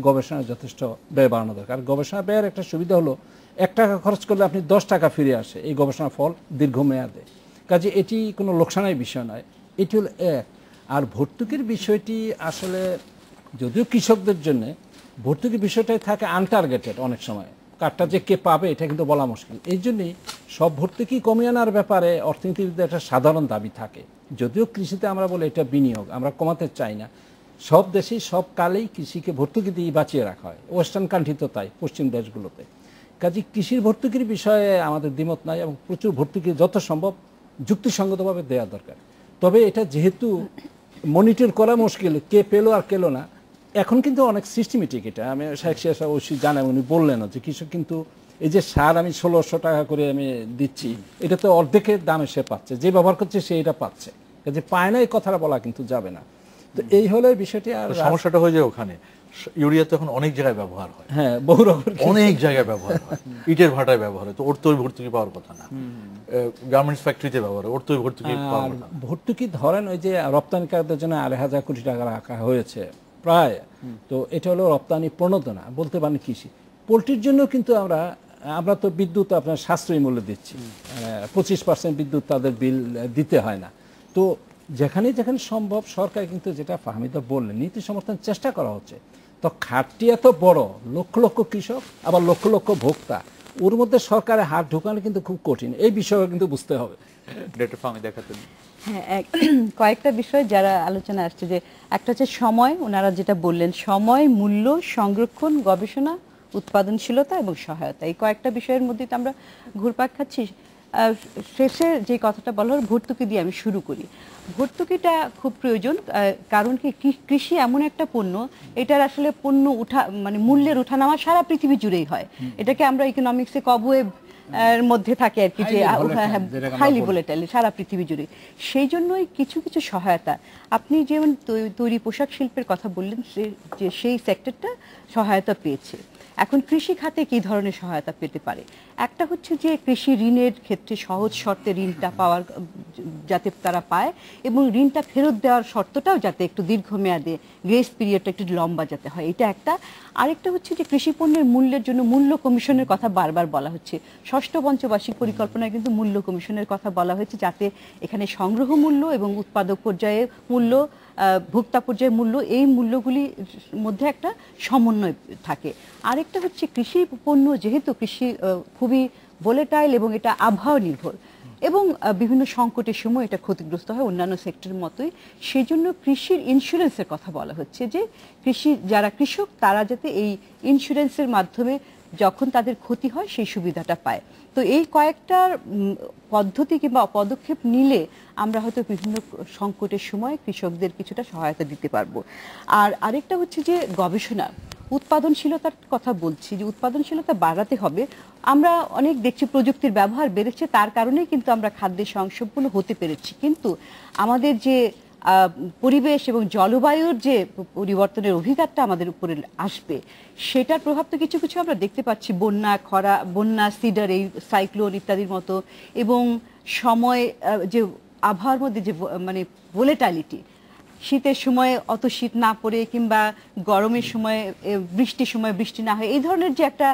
গবেষণায় যথেষ্ট ব্যয় বাড়ানো দরকার। আর গবেষণা ব্যয়ের একটা সুবিধা হলো 1 টাকা খরচ করলে আপনি 10 টাকা ফিরে আসে এই গবেষণার ফল দীর্ঘমেয়াদে। কাজে এটি কোনো লোকসানের বিষয় নয়, এটি হলো এক। আর ভর্তুকির বিষয়টি আসলে যদিও কৃষকদের জন্য ভর্তুকির বিষয়টাই থাকে আনটার্গেটেড, অনেক সময় কারটা যে কে পাবে এটা কিন্তু বলা মুশকিল। এই জন্যই সব ভর্তুকি কমিয়ে আনার ব্যাপারে অর্থনীতিবিদদের একটা সাধারণ দাবি থাকে। যদিও কৃষিতে আমরা বলি এটা বিনিয়োগ, আমরা কমাতে চাই না। সব দেশেই সব কালেই কৃষিকে ভর্তুকি দিয়ে বাঁচিয়ে রাখা হয়, ওয়েস্টার্ন কান্ট্রি তো তাই, পশ্চিম দেশগুলোতে। কাজে কৃষির ভর্তুকির বিষয়ে আমাদের দ্বিমত নাই এবং প্রচুর ভর্তুকি যত সম্ভব যুক্তিসঙ্গতভাবে দেওয়া দরকার। তবে এটা যেহেতু মনিটর করা মুশকিল, কে পেলো আর পেলো না, এখন কিন্তু অনেক সিস্টেমেটিক। এটা আমি শেখ সিয়াসা অবশ্যই জানাই, উনি বললেন যে কৃষক কিন্তু এই যে সার আমি 1600 টাকা করে আমি দিচ্ছি, এটা তো অর্ধেকের দামে সে পাচ্ছে, যে ব্যবহার করছে সে এটা পাচ্ছে, যে পায় না এই কথাটা বলা কিন্তু যাবে না। তো এই হলো বিষয়টি। আর সমস্যাটা হয়ে যায় ওখানে ইউরিয়া তো এখন অনেক জায়গায় ব্যবহার হয়, হ্যাঁ বহু রকম অনেক জায়গায় ব্যবহার হয়, ইটের ভাটায় ব্যবহার হয়, তো ওর তো ওই ভর্তুকি পাওয়ার কথা না। গার্মেন্টস ফ্যাক্টরিতে ব্যবহার হয়, ওর তো ওই ভর্তুকি পাওয়ার কথা না। ভর্তুকি ধরেন ওই যে রপ্তানিকারদের জন্য 2,500 কোটি টাকা রাখা হয়েছে প্রায়, তো এটা হলো রপ্তানি প্রণোদনা বলতে পারেন কৃষি। পোলট্রির জন্য কিন্তু আমরা তো বিদ্যুৎ আপনার সাশ্রয়ী মূল্যে দিচ্ছি, 25% বিদ্যুৎ তাদের বিল দিতে হয় না। তো যেখানে যেখানে সম্ভব সরকার কিন্তু, যেটা ফাহমিদা বললেন, নীতি সমর্থন চেষ্টা করা হচ্ছে। তো খাতটি এত বড়, লক্ষ লক্ষ কৃষক আবার লক্ষ লক্ষ ভোক্তা, ওর মধ্যে সরকারের হাত ঢোকানো কিন্তু খুব কঠিন, এই বিষয়ে কিন্তু বুঝতে হবে। ডক্টর ফাহমিদা খাতুন। হ্যাঁ, কয়েকটা বিষয় যারা আলোচনা আসছে, যে একটা হচ্ছে সময়, ওনারা যেটা বললেন, সময়, মূল্য, সংরক্ষণ, গবেষণা, উৎপাদনশীলতা এবং সহায়তা, এই কয়েকটা বিষয়ের মধ্যে তো আমরা ঘুরপাক খাচ্ছি। শেষে যে কথাটা বলা হলো ভর্তুকি দিয়ে আমি শুরু করি। ভর্তুকিটা খুব প্রয়োজন, কারণ কি কৃষি এমন একটা পণ্য, এটার আসলে পণ্য মানে মূল্যের ওঠানামা সারা পৃথিবী জুড়েই হয়। এটাকে আমরা ইকোনমিক্সে কবওয়েব এর মধ্যে থাকে আর কি, যে হাইলি ভোলেটাইল সারা পৃথিবী জুড়ে। সেই জন্যই কিছু কিছু সহায়তা, আপনি যেমন তৈরি পোশাক শিল্পের কথা বললেন, যে সেই সেক্টরটা সহায়তা পেয়েছে। এখন কৃষি খাতে কি ধরনের সহায়তা পেতে পারে? একটা হচ্ছে যে কৃষি ঋণের ক্ষেত্রে সহজ শর্তে ঋণটা পাওয়ার, যাতে তারা পায়, এবং ঋণটা ফেরত দেওয়ার শর্তটাও যাতে একটু দীর্ঘমেয়াদে, গ্রেস পিরিয়ডটা একটু লম্বা যাতে হয়, এটা একটা। আরেকটা হচ্ছে যে কৃষি পণ্যের মূল্যের জন্য মূল্য কমিশনের কথা বারবার বলা হচ্ছে। ষষ্ঠ পঞ্চবার্ষিক পরিকল্পনায় কিন্তু মূল্য কমিশনের কথা বলা হয়েছে, যাতে এখানে সংগ্রহ মূল্য এবং উৎপাদক পর্যায়ে মূল্য, ভোক্তা পর্যায়ে মূল্য, এই মূল্যগুলির মধ্যে একটা সমন্বয় থাকে। আরেকটা হচ্ছে কৃষি পণ্য, যেহেতু কৃষি খুবই ভোলেটাইল এবং এটা আবহাওয়া নির্ভর এবং বিভিন্ন সংকটের সময় এটা ক্ষতিগ্রস্ত হয় অন্যান্য সেক্টরের মতোই, সেই জন্য কৃষির ইন্স্যুরেন্সের কথা বলা হচ্ছে, যে যারা কৃষক তারা যাতে এই ইন্স্যুরেন্সের মাধ্যমে যখন তাদের ক্ষতি হয় সেই সুবিধাটা পায়। তো এই কয়েকটা পদ্ধতি কিংবা পদক্ষেপ নিলে আমরা হয়তো বিভিন্ন সংকটের সময় কৃষকদের কিছুটা সহায়তা দিতে পারবো। আর আরেকটা হচ্ছে যে গবেষণা, উৎপাদনশীলতার কথা বলছি, যে উৎপাদনশীলতা বাড়াতে হবে। আমরা অনেক দেখছি প্রযুক্তির ব্যবহার বেড়েছে, তার কারণেই কিন্তু আমরা খাদ্যে স্বয়ংসম্পূর্ণ হতে পেরেছি, কিন্তু আমাদের যে পরিবেশ এবং জলবায়ুর যে পরিবর্তনের অভিঘাতটা আমাদের উপরে আসবে, সেটার প্রভাব তো কিছু কিছু আমরা দেখতে পাচ্ছি, বন্যা, খরা, বন্যা, সিডার, এই সাইক্লোন ইত্যাদির মতো, এবং সময় যে আবহাওয়ার মধ্যে যে মানে ভোলেটাইলিটি, শীতের সময় অত শীত না পড়ে কিংবা গরমের সময় বৃষ্টির সময় বৃষ্টি না হয়, এই ধরনের যে একটা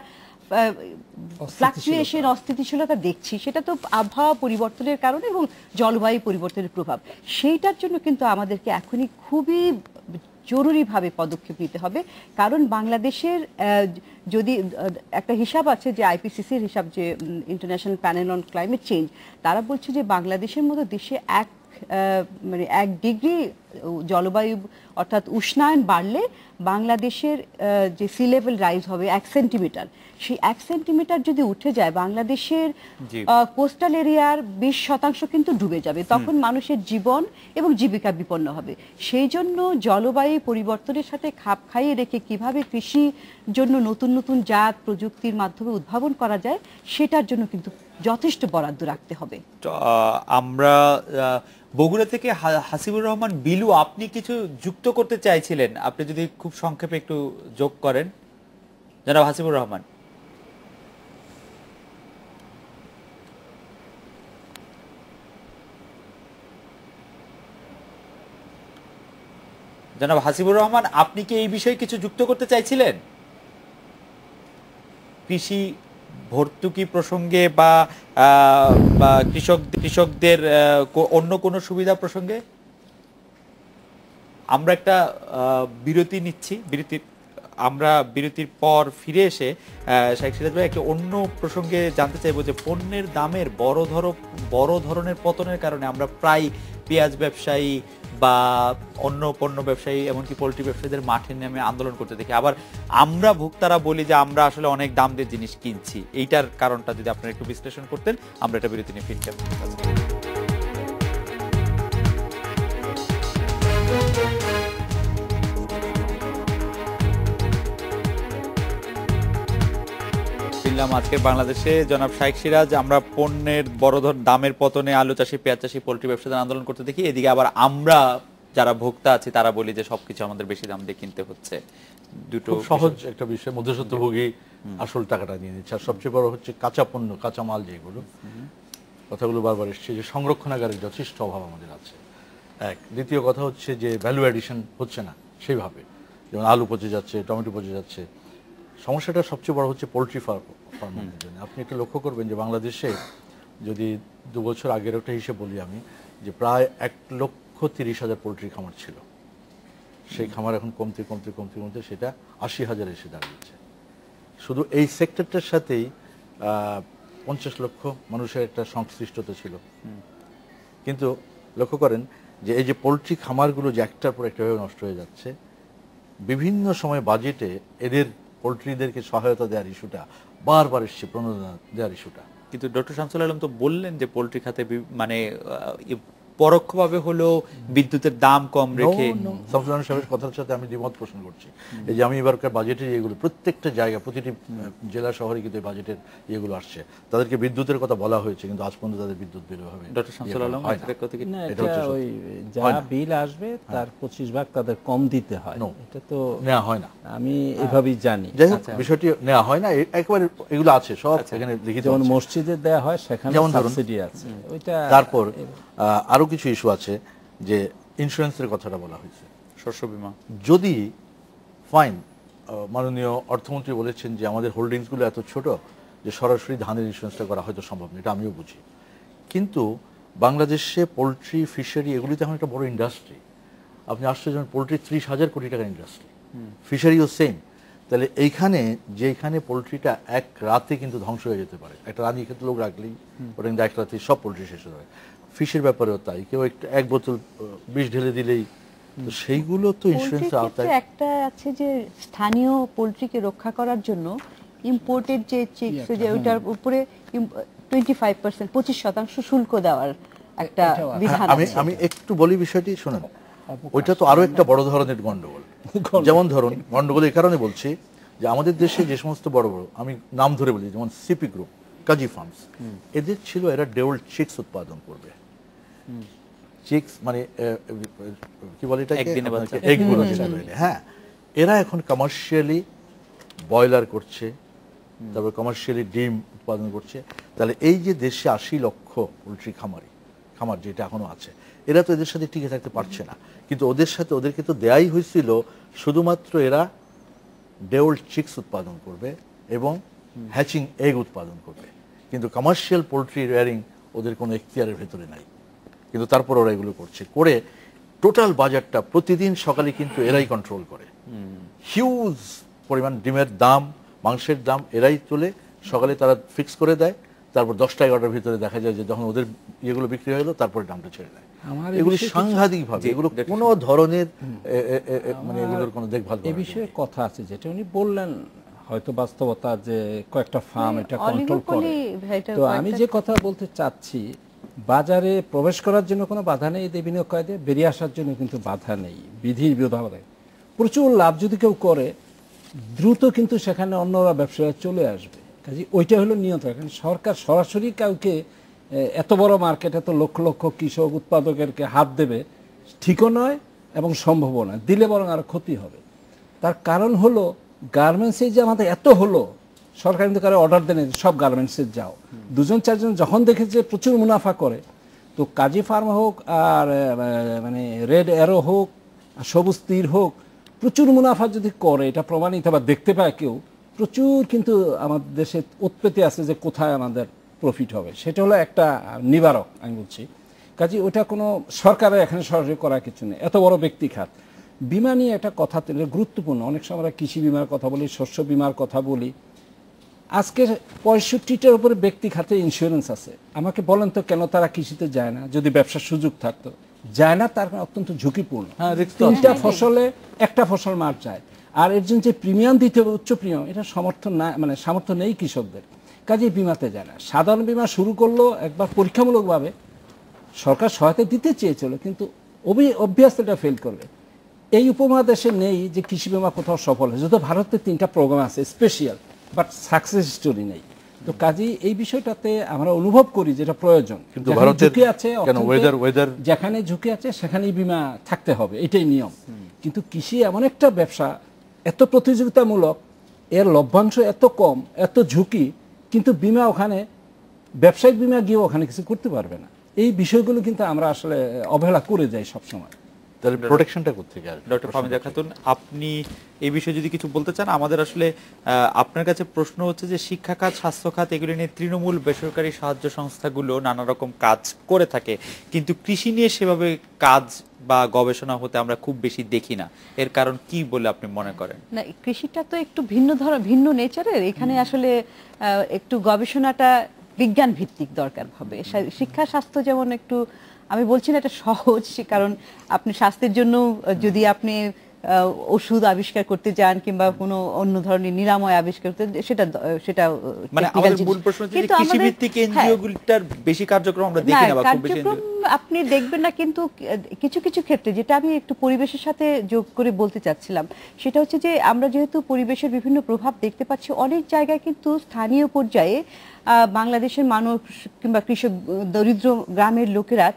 ফ্লাকচুয়েশন, অস্থিতিশীলতা দেখছি, সেটা তো আবহাওয়া পরিবর্তনের কারণে এবং জলবায়ু পরিবর্তনের প্রভাব। সেইটার জন্য কিন্তু আমাদেরকে এখনই খুবই জরুরিভাবে পদক্ষেপ নিতে হবে। কারণ বাংলাদেশের যদি একটা হিসাব আছে, যে আইপিসিসির হিসাব, যে international panel on climate change, তারা বলছে যে বাংলাদেশের মতো দেশে 1 ডিগ্রি জলবায়ু অর্থাৎ উষ্ণায়ন বাড়লে বাংলাদেশের যে সি লেভেল রাইজ হবে 1 সেন্টিমিটার, সেই 1 সেন্টিমিটার যদি উঠে যায়, বাংলাদেশের কোস্টাল এরিয়ার 20% কিন্তু ডুবে যাবে। তখন মানুষের জীবন এবং জীবিকা বিপন্ন হবে। সেই জন্য জলবায়ু পরিবর্তনের সাথে খাপ খাইয়ে রেখে কিভাবে কৃষির জন্য নতুন নতুন জাত প্রযুক্তির মাধ্যমে উদ্ভাবন করা যায়, সেটার জন্য কিন্তু যথেষ্ট বরাদ্দ রাখতে হবে। আমরা বগুড়া থেকে হাসিবুর রহমান বিলু, আপনি কিছু যুক্ত করতে চাইছিলেন, আপনি যদি খুব সংক্ষেপে একটু যোগ করেন। জনাব হাসিবুর রহমান। জনাব হাসিবুর রহমান, আপনি কি এই বিষয়ে কিছু যুক্ত করতে চাইছিলেন কৃষি ভর্তুকি প্রসঙ্গে বা কৃষকদের অন্য কোনো সুবিধা প্রসঙ্গে? আমরা একটা বিরতি নিচ্ছি, আমরা বিরতির পর ফিরে এসে শাইখ সিরাজ ভাই একটা অন্য প্রসঙ্গে জানতে চাইবো যে পণ্যের দামের বড় ধরনের পতনের কারণে আমরা প্রায় পেঁয়াজ ব্যবসায়ী বা অন্য পণ্য ব্যবসায়ী এমনকি পোল্ট্রি ব্যবসায়ীদের মাঠে নেমে আন্দোলন করতে দেখি, আবার আমরা ভোক্তারা বলি যে আমরা আসলে অনেক দাম দিয়ে জিনিস কিনছি। এইটার কারণটা যদি আপনারা একটু বিশ্লেষণ করতেন, আমরা এটা বিরতি নিয়ে ফিরতে। আজকের বাংলাদেশে জনাব শাইখ সিরাজ, আমরা পণ্যের বড় দামের পতনে আলু চাষি, পেঁয়াজ চাষি, পোল্ট্রি ব্যবসায়ীদের আন্দোলন করতে দেখি, এদিকে আবার আমরা যারা ভোক্তা আছি তারা বলি যে সবকিছু আমাদের বেশি দাম দিয়ে কিনতে হচ্ছে। দুটো সহজ একটা বিষয়, মধ্যস্বত্বভোগী আসল টাকাটা নিয়ে নিচ্ছে। আর সবচেয়ে বড় হচ্ছে কাঁচা পণ্য, কাঁচা মাল যেগুলো, কথাগুলো বারবার এসছে যে সংরক্ষণাগারের যথেষ্ট অভাব আমাদের আছে এক। দ্বিতীয় কথা হচ্ছে যে ভ্যালু অ্যাডিশন হচ্ছে না সেইভাবে, যেমন আলু পচে যাচ্ছে, টমেটো পচে যাচ্ছে। সমস্যাটা সবচেয়ে বড় হচ্ছে পোলট্রি ফার্মের জন্য। আপনি একটু লক্ষ্য করবেন যে বাংলাদেশে যদি 2 বছর আগের একটা হিসেব বলি আমি, যে প্রায় 1,30,000 পোলট্রি খামার ছিল। সেই খামার এখন কমতে কমতে কমতে কমতে সেটা 80,000 এসে দাঁড়িয়েছে। শুধু এই সেক্টরটার সাথেই 50 লক্ষ মানুষের একটা সংশ্লিষ্টতা ছিল। কিন্তু লক্ষ্য করেন যে এই যে পোলট্রি খামারগুলো যে একটার পর একটা নষ্ট হয়ে যাচ্ছে, বিভিন্ন সময় বাজেটে এদের পোলট্রিদেরকে সহায়তা দেওয়ার ইস্যুটা বারবার এসছে, প্রণোদনা দেওয়ার ইস্যুটা। কিন্তু ডক্টর শামসুল আলম তো বললেন যে পোলট্রি খাতে মানে পরোক্ষভাবে হলেও বিদ্যুতের দাম কম রেখে। শামসুল আলম সাহেবের কথার সাথে আমি দ্বিমত পোষণ করছি। এই যে আমি এবারকার বাজেটের এগুলো প্রত্যেকটা জায়গা, প্রতিটি জেলা শহরে কিন্তু বাজেটের ইয়েগুলো আসছে, তাদেরকে বিদ্যুতের কথা বলা হয়েছে, কিন্তু আজ পর্যন্ত তাদের বিদ্যুৎ বিল হবে। ডক্টর শামসুল আলম ওই যা বিল আসবে তার 25 ভাগ তাদের কম দিতে হয়, এটা তো নেওয়া হয় না, আমি এভাবেই জানি। যাই হোক, বিষয়টি নেওয়া হয় না, একেবারে এগুলো আছে সব এখানে লিখিত। যেমন মসজিদে দেওয়া হয় সেখানে সাবসিডি আছে ওইটা। তারপর আরো কিছু ইস্যু আছে, যে ইন্স্যুরেন্সের কথাটা বলা হয়েছে, শস্য বীমা। যদি ফাইন, মাননীয় অর্থমন্ত্রী বলেছেন যে আমাদের হোল্ডিংসগুলো এত ছোট যে সরাসরি ধানের ইন্স্যুরেন্সটা করা হয়তো সম্ভব না, এটা আমিও বুঝি। কিন্তু বাংলাদেশে পোলট্রি, ফিশারি এগুলি তো এখন একটা বড় ইন্ডাস্ট্রি। আপনি আশ্চর্য, পোলট্রি 30,000 কোটি টাকার ইন্ডাস্ট্রি, ফিশারিও সেম। তাহলে যেখানে পোলট্রিটা এক রাতে কিন্তু ধ্বংস হয়ে যেতে পারে, একটা রানী ক্ষেত্রে লোক রাখলেই ওটা কিন্তু এক রাতে সব পোলট্রি শেষ হয়ে যায়। ফিশের ব্যাপারেও তাই, কেউ এক বোতল বিষ ঢেলে দিলেই তো সেইগুলো তো ইন্স্যুরেন্সের আওতায়। একটা আছে যে স্থানীয় পোলট্রিকে রক্ষা করার জন্য ইম্পোর্টেড যে চিক্স, যে ওইটার উপরে 25% 25% শুল্ক দেওয়ার একটা বিধান আছে। আমি একটু বলি বিষয়টি শুনুন, ওইটা তো আরো একটা বড় ধরনের গন্ডগোল। যেমন ধরুন, গন্ডগোল এই কারণে বলছি যে আমাদের দেশে যে সমস্ত বড় বড়, আমি নাম ধরে বলি, যেমন সিপি গ্রুপ, কাজী ফার্মস, এদের ছিল এরা ডেউল চিক্স উৎপাদন করবে। চিক্স মানে কি বলে এটাকে, এগগুলো যেটা বলে। হ্যাঁ, এরা এখন কমার্শিয়ালি বয়লার করছে, তারপর কমার্শিয়ালি ডিম উৎপাদন করছে। তাহলে এই যে দেশে 80 লক্ষ পোলট্রি খামার যেটা এখনো আছে, এরা তো এদের সাথে টিকে থাকতে পারছে না। কিন্তু ওদেরকে তো দেয়াই হয়েছিল শুধুমাত্র এরা ডেউল চিক্স উৎপাদন করবে এবং হ্যাচিং এগ উৎপাদন করবে, কিন্তু কমার্শিয়াল পোলট্রি রেয়ারিং ওদের কোনো এখতিয়ারের ভেতরে নাই। কিন্তু তারপর ওরা এগুলো করছে, করে টোটাল বাজারটা প্রতিদিন সকালে কিন্তু এরাই কন্ট্রোল করে। হিউজ পরিমাণ ডিমের দাম, মাংসের দাম এরাই তুলে সকালে তারা ফিক্স করে দেয়। তারপর 10টা-11টার ভিতরে দেখা যায় যে যখন ওদের ইয়েগুলো বিক্রি হলো, তারপরে দামটা ছেড়ে দেয়। এগুলি সাংঘাতিক ভাবে, এগুলো কোনো ধরনের মানে এগুলোর কোনো দেখভাল এই বিষয়ে কথা আছে, যেটা উনি বললেন হয়তো বাস্তবতা, যে কয়েকটা ফার্ম এটা কন্ট্রোল করে। তো আমি যে কথা বলতে চাচ্ছি, বাজারে প্রবেশ করার জন্য কোনো বাধা নেই, এদের বিনিয়োগকারীদের বেরিয়ে আসার জন্য কিন্তু বাধা নেই, বিধির বিধানে প্রচুর লাভ যদি কেউ করে দ্রুত কিন্তু সেখানে অন্যরা ব্যবসায়ীরা চলে আসবে। কাজে ওইটা হলো নিয়ন্ত্রণ। কারণ সরকার সরাসরি কাউকে এত বড় মার্কেট, এত লক্ষ লক্ষ কৃষক উৎপাদকেরকে হাত দেবে ঠিকও নয় এবং সম্ভবও নয়, দিলে বরং আরো ক্ষতি হবে। তার কারণ হলো গার্মেন্টসে যে আমাদের এত হলো, সরকার কিন্তু কারো অর্ডার দেন সব গার্মেন্টসে যাও, 2-4জন যখন দেখেছে প্রচুর মুনাফা করে, তো কাজী ফার্ম হোক আর মানে রেড অ্যারো হোক সবুজ তীর হোক, প্রচুর মুনাফা যদি করে, এটা প্রমাণিত বা দেখতে পায় কেউ, প্রচুর কিন্তু আমাদের দেশে উৎপত্তি আছে যে কোথায় আমাদের প্রফিট হবে, সেটা হলো একটা নিবারক আমি বলছি। কাজে ওটা কোনো সরকারের এখানে সরাসরি করার কিছু নেই, এত বড় ব্যক্তি খাত। বিমা নিয়ে একটা কথা তুলে গুরুত্বপূর্ণ, অনেক সময় আমরা কৃষি বিমার কথা বলি, শস্য বিমার কথা বলি। আজকে 65টার উপরে ব্যক্তি খাতে ইন্স্যুরেন্স আছে। আমাকে বলেন তো কেন তারা কৃষিতে যায় না? যদি ব্যবসার সুযোগ থাকতো, যায় না, তার কারণ অত্যন্ত ঝুঁকিপূর্ণ। তিনটা ফসলে একটা ফসল মার যায়, আর এর জন্য যে প্রিমিয়াম দিতে হবে উচ্চ প্রিমিয়াম, এটা সমর্থন না, মানে সামর্থ্য নেই কৃষকদের, কাজেই বিমাতে যায় না। সাধারণ বিমা শুরু করলো একবার পরীক্ষামূলকভাবে, সরকার সহায়তা দিতে চেয়েছিল, কিন্তু অভ্যাস এটা ফেল করবে। এই উপমহাদেশে নেই যে কৃষি বিমা কোথাও সফল হয়, যদিও ভারতে 3টা প্রোগ্রাম আছে স্পেশাল, বাট সাকসেস স্টোরি নেই। তো কাজেই এই বিষয়টাতে আমরা অনুভব করি যেটা প্রয়োজন, কিন্তু যেখানে ভারতের ঝুঁকি আছে, কেন ওয়েদার যেখানে ঝুঁকি আছে সেখানেই বিমা থাকতে হবে, এটাই নিয়ম। কিন্তু কৃষি এমন একটা ব্যবসা, এত প্রতিযোগিতামূলক, এর লভ্যাংশ এত কম, এত ঝুঁকি, কিন্তু বিমা ওখানে, ব্যবসায়িক বিমা গিয়ে ওখানে কিছু করতে পারবে না। এই বিষয়গুলো কিন্তু আমরা আসলে অবহেলা করে যাই সবসময়। তাহলে প্রোটেকশনটা কোত্থেকে আসবে? ডক্টর ফাহমিদা খাতুন, আপনি এই বিষয়ে যদি কিছু বলতে চান। আমাদের আসলে আপনার কাছে প্রশ্ন হচ্ছে যে শিক্ষা খাত, স্বাস্থ্য খাত, এগুলি নিয়ে তৃণমূল বেসরকারি সাহায্য সংস্থাগুলো নানা রকম কাজ করে থাকে, কিন্তু কৃষি নিয়ে সেভাবে কাজ বা গবেষণা হতে আমরা খুব বেশি দেখি না। এর কারণ কি বলে আপনি মনে করেন? না, কৃষিটা তো একটু ভিন্ন নেচারের। এখানে আসলে একটু গবেষণাটা বিজ্ঞান ভিত্তিক দরকার হবে। শিক্ষা স্বাস্থ্য যেমন একটু, আমি বলছি না এটা সহজ, কারণ আপনি স্বাস্থ্যের জন্য যদি আপনি ওষুধ আবিষ্কার করতে যান কিংবা কোনো অন্য ধরনের নিরাময় আবিষ্কার করতে, সেটা মানে আমাদের মূল প্রশ্ন হচ্ছে যে কৃষি ভিত্তিক এনজিও গুলিটার বেশি কার্যক্রম আমরা দেখি না, বা খুব বেশি আপনি দেখবেন না। কিন্তু কিছু কিছু ক্ষেত্রে, যেটা আমি একটু পরিবেশের সাথে যোগ করে বলতে চাচ্ছিলাম, সেটা হচ্ছে যে আমরা যেহেতু পরিবেশের বিভিন্ন প্রভাব দেখতে পাচ্ছি, অনেক জায়গায় কিন্তু স্থানীয় পর্যায়ে বাংলাদেশের মানুষ কিংবা কৃষক, দরিদ্র গ্রামের লোকেরা,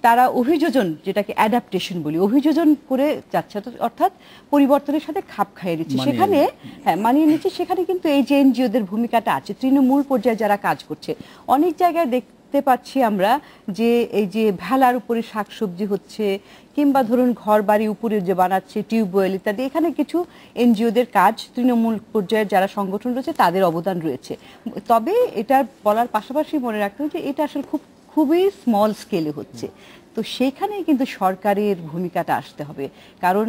তারা অভিযোজন, যেটাকে অ্যাডাপ্টেশন বলি, অভিযোজন করে যাচ্ছে, অর্থাৎ পরিবর্তনের সাথে খাপ খাইয়ে নিচ্ছে। সেখানে মানিয়ে নিচ্ছে। সেখানে কিন্তু এই যে এনজিওদের ভূমিকাটা আছে, তৃণমূল পর্যায়ে যারা কাজ করছে। অনেক জায়গায় দেখতে পাচ্ছি আমরা যে এই যে ভেলার উপরে শাকসবজি হচ্ছে, কিংবা ধরুন ঘর বাড়ি উপরে যে বানাচ্ছে, টিউবওয়েল ইত্যাদি, এখানে কিছু এনজিওদের কাজ, তৃণমূল পর্যায়ের যারা সংগঠন রয়েছে তাদের অবদান রয়েছে। তবে এটা বলার পাশাপাশি মনে রাখতে হবে যে এটা আসলে খুবই স্মল স্কেলে হচ্ছে। তো সেইখানে কিন্তু সরকারের ভূমিকাটা আসতে হবে, কারণ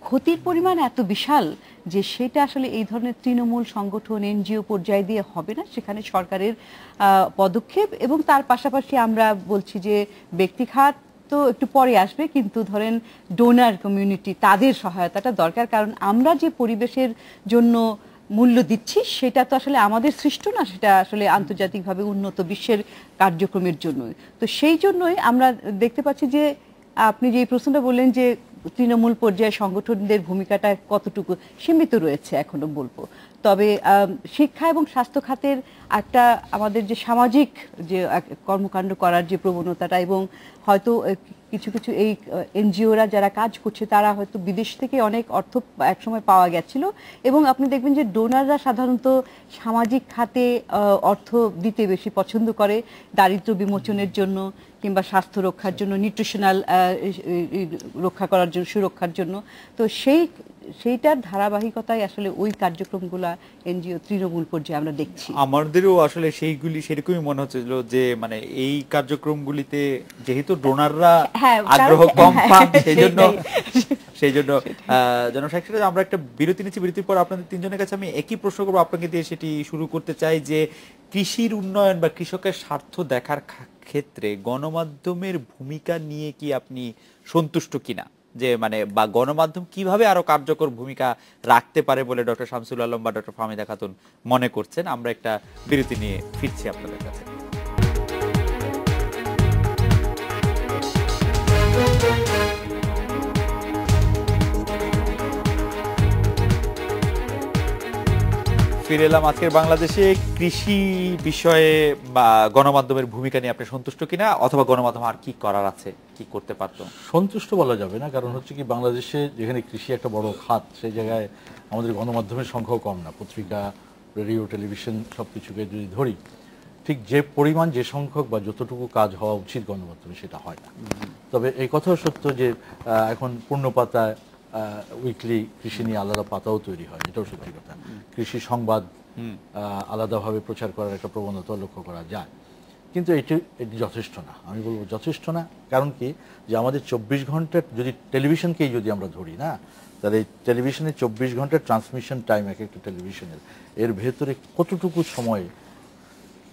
ক্ষতির পরিমাণ এত বিশাল যে সেটা আসলে এই ধরনের তৃণমূল সংগঠন, এনজিও পর্যায়ে দিয়ে হবে না। সেখানে সরকারের পদক্ষেপ, এবং তার পাশাপাশি আমরা বলছি যে ব্যক্তিখাত তো একটু পরে আসবে, কিন্তু ধরেন ডোনার কমিউনিটি, তাদের সহায়তাটা দরকার। কারণ আমরা যে পরিবেশের জন্য মূল্য দিচ্ছি সেটা তো আসলে আমাদের সৃষ্ট না, সেটা আসলে আন্তর্জাতিকভাবে উন্নত বিশ্বের কার্যক্রমের জন্য। তো সেই জন্যই আমরা দেখতে পাচ্ছি যে আপনি যে প্রশ্নটা বললেন যে তৃণমূল পর্যায়ে সংগঠনদের ভূমিকাটা কতটুকু সীমিত রয়েছে এখনো বলবো। তবে শিক্ষা এবং স্বাস্থ্য খাতের একটা আমাদের যে সামাজিক যে কর্মকাণ্ড করার যে প্রবণতাটা, এবং হয়তো কিছু কিছু এই এনজিওরা যারা কাজ করছে তারা হয়তো বিদেশ থেকে অনেক অর্থ একসময় পাওয়া গেছিল, এবং আপনি দেখবেন যে ডোনাররা সাধারণত সামাজিক খাতে অর্থ দিতে বেশি পছন্দ করে, দারিদ্র্য বিমোচনের জন্য কিংবা স্বাস্থ্য রক্ষার জন্য, নিউট্রিশনাল রক্ষা করার জন্য, সুরক্ষার জন্য। তো সেইটার ধারাবাহিকতায় আসলে ওই কার্যক্রমগুলা এনজিও তৃণমূল পর্যায়ে আমরা দেখছি। আমাদেরও আসলে সেইগুলি সেরকমই মনে হচ্ছিল যে মানে এই কার্যক্রমগুলিতে যেহেতু ডোনাররা আগ্রহ কম পান, সেই জন্য জনসাধারণ, আমরা একটা বিরতি নিচ্ছি। বিরতির পর আপনাদের তিনজনের কাছে আমি একই প্রশ্ন করবো, আপনাকে দিয়ে সেটি শুরু করতে চাই যে কৃষির উন্নয়ন বা কৃষকের স্বার্থ দেখার ক্ষেত্রে গণমাধ্যমের ভূমিকা নিয়ে কি আপনি সন্তুষ্ট কিনা, যে মানে বা গণমাধ্যম কিভাবে আরো কার্যকর ভূমিকা রাখতে পারে বলে ডক্টর শামসুল আলম বা ডক্টর ফাহমিদা খাতুন মনে করছেন? আমরা একটা বিরতি নিয়ে ফিরছি আপনাদের কাছে। ফিরে এলাম। আজকের বাংলাদেশে কৃষি বিষয়ে বা গণমাধ্যমের ভূমিকা নিয়ে আপনি সন্তুষ্ট কিনা, অথবা গণমাধ্যম আর কি করার আছে, কি করতে পারতো? সন্তুষ্ট বলা যাবে না, কারণ হচ্ছে কি বাংলাদেশে যেখানে কৃষি একটা বড় খাত, সেই জায়গায় আমাদের গণমাধ্যমের সংখ্যাও কম না। পত্রিকা, রেডিও, টেলিভিশন সব কিছুকে যদি ধরি, ঠিক যে পরিমাণ, যে সংখ্যক বা যতটুকু কাজ হওয়া উচিত গণমাধ্যমে সেটা হয় না। তবে এই কথাও সত্য যে এখন পূর্ণ পাতায় উইকলি কৃষি নিয়ে আলাদা পাতাও তৈরি হয়, এটাও সত্যি কথা। কৃষি সংবাদ আলাদাভাবে প্রচার করার একটা প্রবণতা লক্ষ্য করা যায়, কিন্তু এটি যথেষ্ট না। আমি বলবো যথেষ্ট না। কারণ কি, যে আমাদের 24 ঘন্টার, যদি টেলিভিশনকেই যদি আমরা ধরি না, তাহলে এই টেলিভিশনের 24 ঘন্টার ট্রান্সমিশন টাইম এক একটা টেলিভিশনের, এর ভেতরে কতটুকু সময়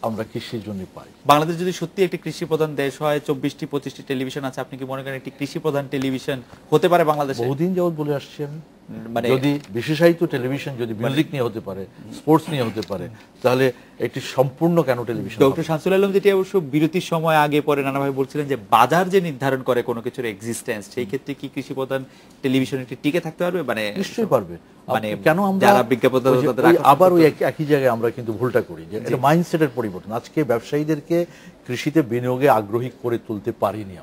আমরা কৃষির জন্য পাই। বাংলাদেশ যদি সত্যি একটি কৃষি প্রধান দেশ হয়, 24টি-25টি টেলিভিশন আছে, আপনি কি মনে করেন একটি কৃষি প্রধান টেলিভিশন হতে পারে বাংলাদেশে? বহুদিন যাবত বলে আসছি আমি, মানে যদি বিশেষায়িত টেলিভিশন যদি মিউজিক নিয়ে হতে পারে, স্পোর্টস নিয়ে হতে পারে, তাহলে একটি সম্পূর্ণ কেন টেলিভিশন? ডক্টর শামসুল আলম যেটি অবশ্য বিরতির সময় আগে পরে নানাভাবে বলছিলেন যে বাজার যে নির্ধারণ করে কোনো কিছুর এক্সিস্টেন্স, সেই ক্ষেত্রে কি কৃষি প্রধান টেলিভিশন একটি টিকে থাকতে পারবে? মানে নিশ্চয়ই পারবে। মানে কেন আমরা যারা বিজ্ঞাপন আবার ওই একই জায়গায় আমরা কিন্তু ভুলটা করি, যে এটা মাইন্ডসেটের পরিবর্তন। আজকে ব্যবসায়ীদেরকে কৃষিতে বিনিয়োগে আগ্রহী করে তুলতে পারিনি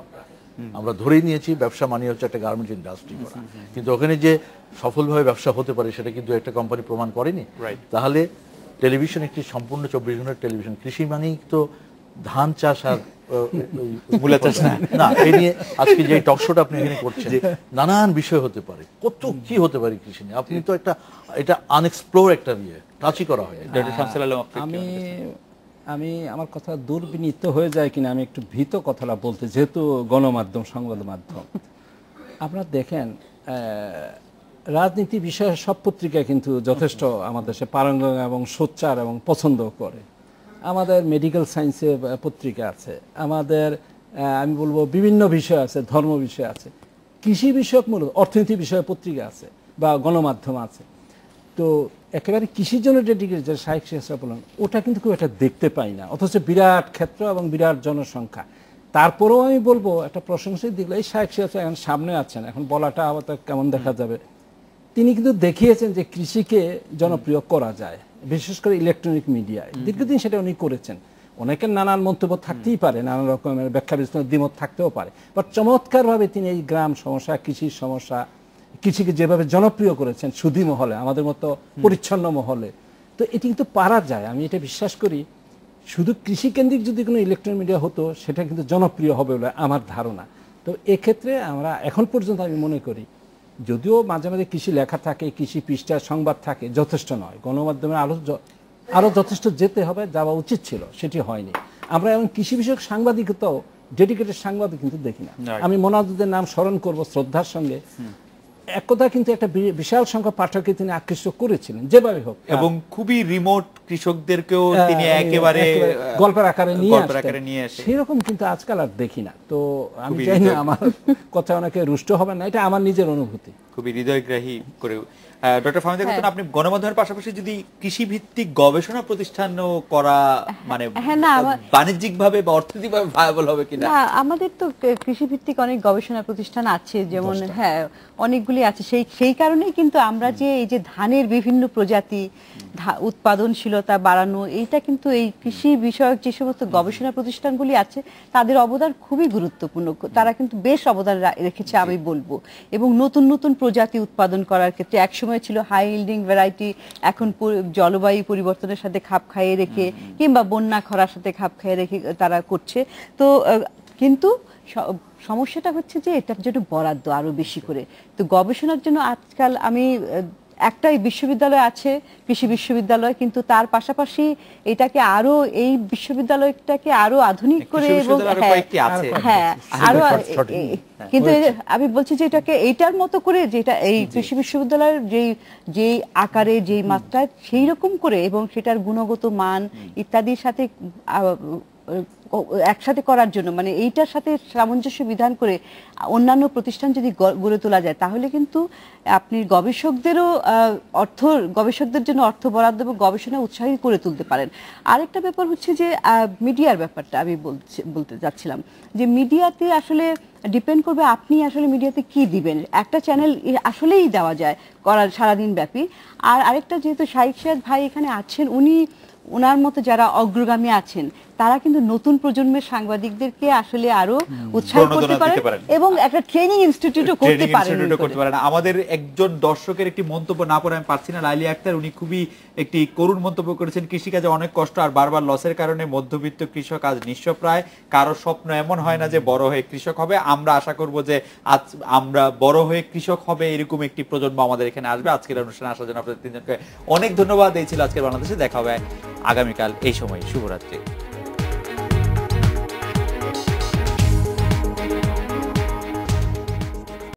আমরা ধরেই নিয়েছি ব্যবসা মানে হচ্ছে একটা গার্মেন্টস ইন্ডাস্ট্রি করা, কিন্তু ওখানে যে সফলভাবে ব্যবসা হতে পারে সেটা কিন্তু একটা কোম্পানি প্রমাণ করেনি। তাহলে টেলিভিশন একটি সম্পূর্ণ 24 ঘন্টার টেলিভিশন। কৃষি মানেই তো ধান চাষ আর মূলা চাষ না। এই নিয়ে আজকে যে টক শোটা আপনি এখানে করছেন, নানান বিষয় হতে পারে, কত কি হতে পারে কৃষি নিয়ে। আপনি তো এটা আনএক্সপ্লোর একটা টাচই করা হয়। ডক্টর শামসুল আলম, আমি আমার কথা দুর্বিনীত হয়ে যায় কিনা আমি একটু ভীত কথাটা বলতে, যেহেতু গণমাধ্যম, সংবাদ মাধ্যম। আপনারা দেখেন, রাজনীতি বিষয়ে সব পত্রিকা কিন্তু যথেষ্ট আমাদের দেশে পারঙ্গম এবং সোচ্চার এবং পছন্দ করে। আমাদের মেডিকেল সায়েন্সে পত্রিকা আছে, আমাদের আমি বলবো বিভিন্ন বিষয় আছে, ধর্ম বিষয় আছে, কৃষি বিষয়ক মূলত অর্থনীতি বিষয়ে পত্রিকা আছে বা গণমাধ্যম আছে। তো একেবারে কৃষির জন্য ডেডিকেটেড যে শাইখ শেখরা বলেন, ওটা কিন্তু খুব একটা দেখতে পাই না, অথচ বিরাট ক্ষেত্র এবং বিরাট জনসংখ্যা। তারপরেও আমি বলবো একটা প্রশংসাই দিলে, এই শাইখ শেখরা এখন সামনে আছেন, এখন বলাটা আবার কেমন দেখা যাবে, তিনি কিন্তু দেখিয়েছেন যে কৃষিকে জনপ্রিয় করা যায়, বিশেষ করে ইলেকট্রনিক মিডিয়ায়। দীর্ঘদিন সেটা উনি করেছেন। অনেকের নানান মন্তব্য থাকতেই পারে, নানান রকমের ব্যাখ্যা বিশ্লেষণ দ্বিমত থাকতেও পারে, বাট চমৎকারভাবে তিনি এই গ্রাম সমস্যা, কৃষির সমস্যা, কৃষিকে যেভাবে জনপ্রিয় করেছেন সুধী মহলে, আমাদের মতো পরিচ্ছন্ন মহলে, তো এটি কিন্তু পারা যায়। আমি এটা বিশ্বাস করি, শুধু কৃষিকেন্দ্রিক যদি কোনো ইলেকট্রনিক মিডিয়া হতো, সেটা কিন্তু জনপ্রিয় হবে বলে আমার ধারণা। তো এক্ষেত্রে আমরা এখন পর্যন্ত আমি মনে করি, যদিও মাঝে মাঝে কৃষি লেখা থাকে, কৃষি পৃষ্ঠার সংবাদ থাকে, যথেষ্ট নয়। গণমাধ্যমে আরো যথেষ্ট যেতে হবে, যাওয়া উচিত ছিল, সেটি হয়নি। আমরা এমন কৃষি বিষয়ক সাংবাদিকতাও ডেডিকেটেড সাংবাদিক কিন্তু দেখি না। আমি মোনাজুদ্দের নাম স্মরণ করব শ্রদ্ধার সঙ্গে। এক কথা কিন্তু একটা বিশাল সংখ্যা পাঠককে তিনি আকৃষ্ট করেছিলেন যেভাবে হোক, এবং খুবই রিমোট কৃষকদেরকেও তিনি একেবারে গল্পের আকারে নিয়ে আসেন। সেরকম কিন্তু আজকাল আর দেখি না। তো আমি চাই না আমার কথা অনেকে রুষ্ট হবে না, এটা আমার নিজের অনুভূতি। খুবই হৃদয়গ্রাহী করে। ডক্টর ফাহমিদা, আপনি গণমাধ্যমের পাশাপাশি যদি কৃষি ভিত্তিক গবেষণা প্রতিষ্ঠানও করা, মানে বাণিজ্যিকভাবে বা অর্থনৈতিকভাবে ভায়াবল হবে কিনা? আমাদের তো কৃষি ভিত্তিক অনেক গবেষণা প্রতিষ্ঠান আছে, যেমন অনেকগুলি আছে। সেই কারণেই কিন্তু আমরা যে এই যে ধানের বিভিন্ন প্রজাতি, উৎপাদনশীলতা বাড়ানো, এইটা কিন্তু এই কৃষি বিষয়ক যে সমস্ত গবেষণা প্রতিষ্ঠানগুলি আছে তাদের অবদান খুবই গুরুত্বপূর্ণ। তারা কিন্তু বেশ অবদান রেখেছে আমি বলবো। এবং নতুন নতুন প্রজাতি উৎপাদন করার ক্ষেত্রে, একসময় ছিল হাই ইল্ডিং ভ্যারাইটি, এখন জলবায়ু পরিবর্তনের সাথে খাপ খাইয়ে রেখে কিংবা বন্যা খরার সাথে খাপ খাইয়ে রেখে তারা করছে। তো কিন্তু সমস্যাটা হচ্ছে যে এটার জন্য বরাদ্দ আরো বেশি করে। তো গবেষণার জন্য আজকাল আমি একটাই বিশ্ববিদ্যালয় আছে, কৃষি বিশ্ববিদ্যালয়, কিন্তু তার পাশাপাশি এটাকে আরো, এই বিশ্ববিদ্যালয়টাকে আরো আধুনিক করে, এবং আরো, কিন্তু আমি বলছি যে এটাকে এইটার মতো করে, যেটা এই কৃষি বিশ্ববিদ্যালয়ের যে আকারে, যে মাত্রায়, সেই রকম করে, এবং সেটার গুণগত মান ইত্যাদির সাথে একসাথে করার জন্য, মানে এইটার সাথে সামঞ্জস্য বিধান করে অন্যান্য প্রতিষ্ঠান যদি গড়ে তোলা যায়, তাহলে কিন্তু আপনি গবেষকদের জন্য অর্থ বরাদ্দ এবং গবেষণা উৎসাহী করে তুলতে পারেন। আরেকটা ব্যাপার হচ্ছে যে মিডিয়ার ব্যাপারটা আমি বলতে যাচ্ছিলাম, যে মিডিয়াতে আসলে ডিপেন্ড করবে আপনি আসলে মিডিয়াতে কি দিবেন। একটা চ্যানেল আসলেই দেওয়া যায় করার সারাদিন ব্যাপী। আর আরেকটা, যেহেতু শাইখ সাহেদ ভাই এখানে আছেন, ওনার মতো যারা অগ্রগামী আছেন তারা কিন্তু নতুন প্রজন্মের সাংবাদিকদেরকে আসলে আরো উৎসাহ করতে পারেন এবং একটা ট্রেনিং ইনস্টিটিউটও করতে পারেন। আমাদের একজন দর্শকের একটি মন্তব্য না পড়ে আমি পারছি না, লাইলি আক্তার, উনি খুবই একটি করুণ মন্তব্য করেছেন, কৃষিকাজে অনেক কষ্ট আর বারবার লসের কারণে মধ্যবিত্ত কৃষক আজ নিঃস্বপ্রায়, কারো স্বপ্ন এমন হয় না যে বড় হয়ে কৃষক হবে। আমরা আশা করব যে আজ আমরা বড় হয়ে কৃষক হবে এরকম একটি প্রজন্ম আমাদের এখানে আসবে। আজকের অনুষ্ঠানে আসার জন্য আপনাদের তিনজনকে অনেক ধন্যবাদ। এই ছিল আজকের বাংলাদেশে, দেখা হবে আগামীকাল এই সময়। শুভরাত্রি।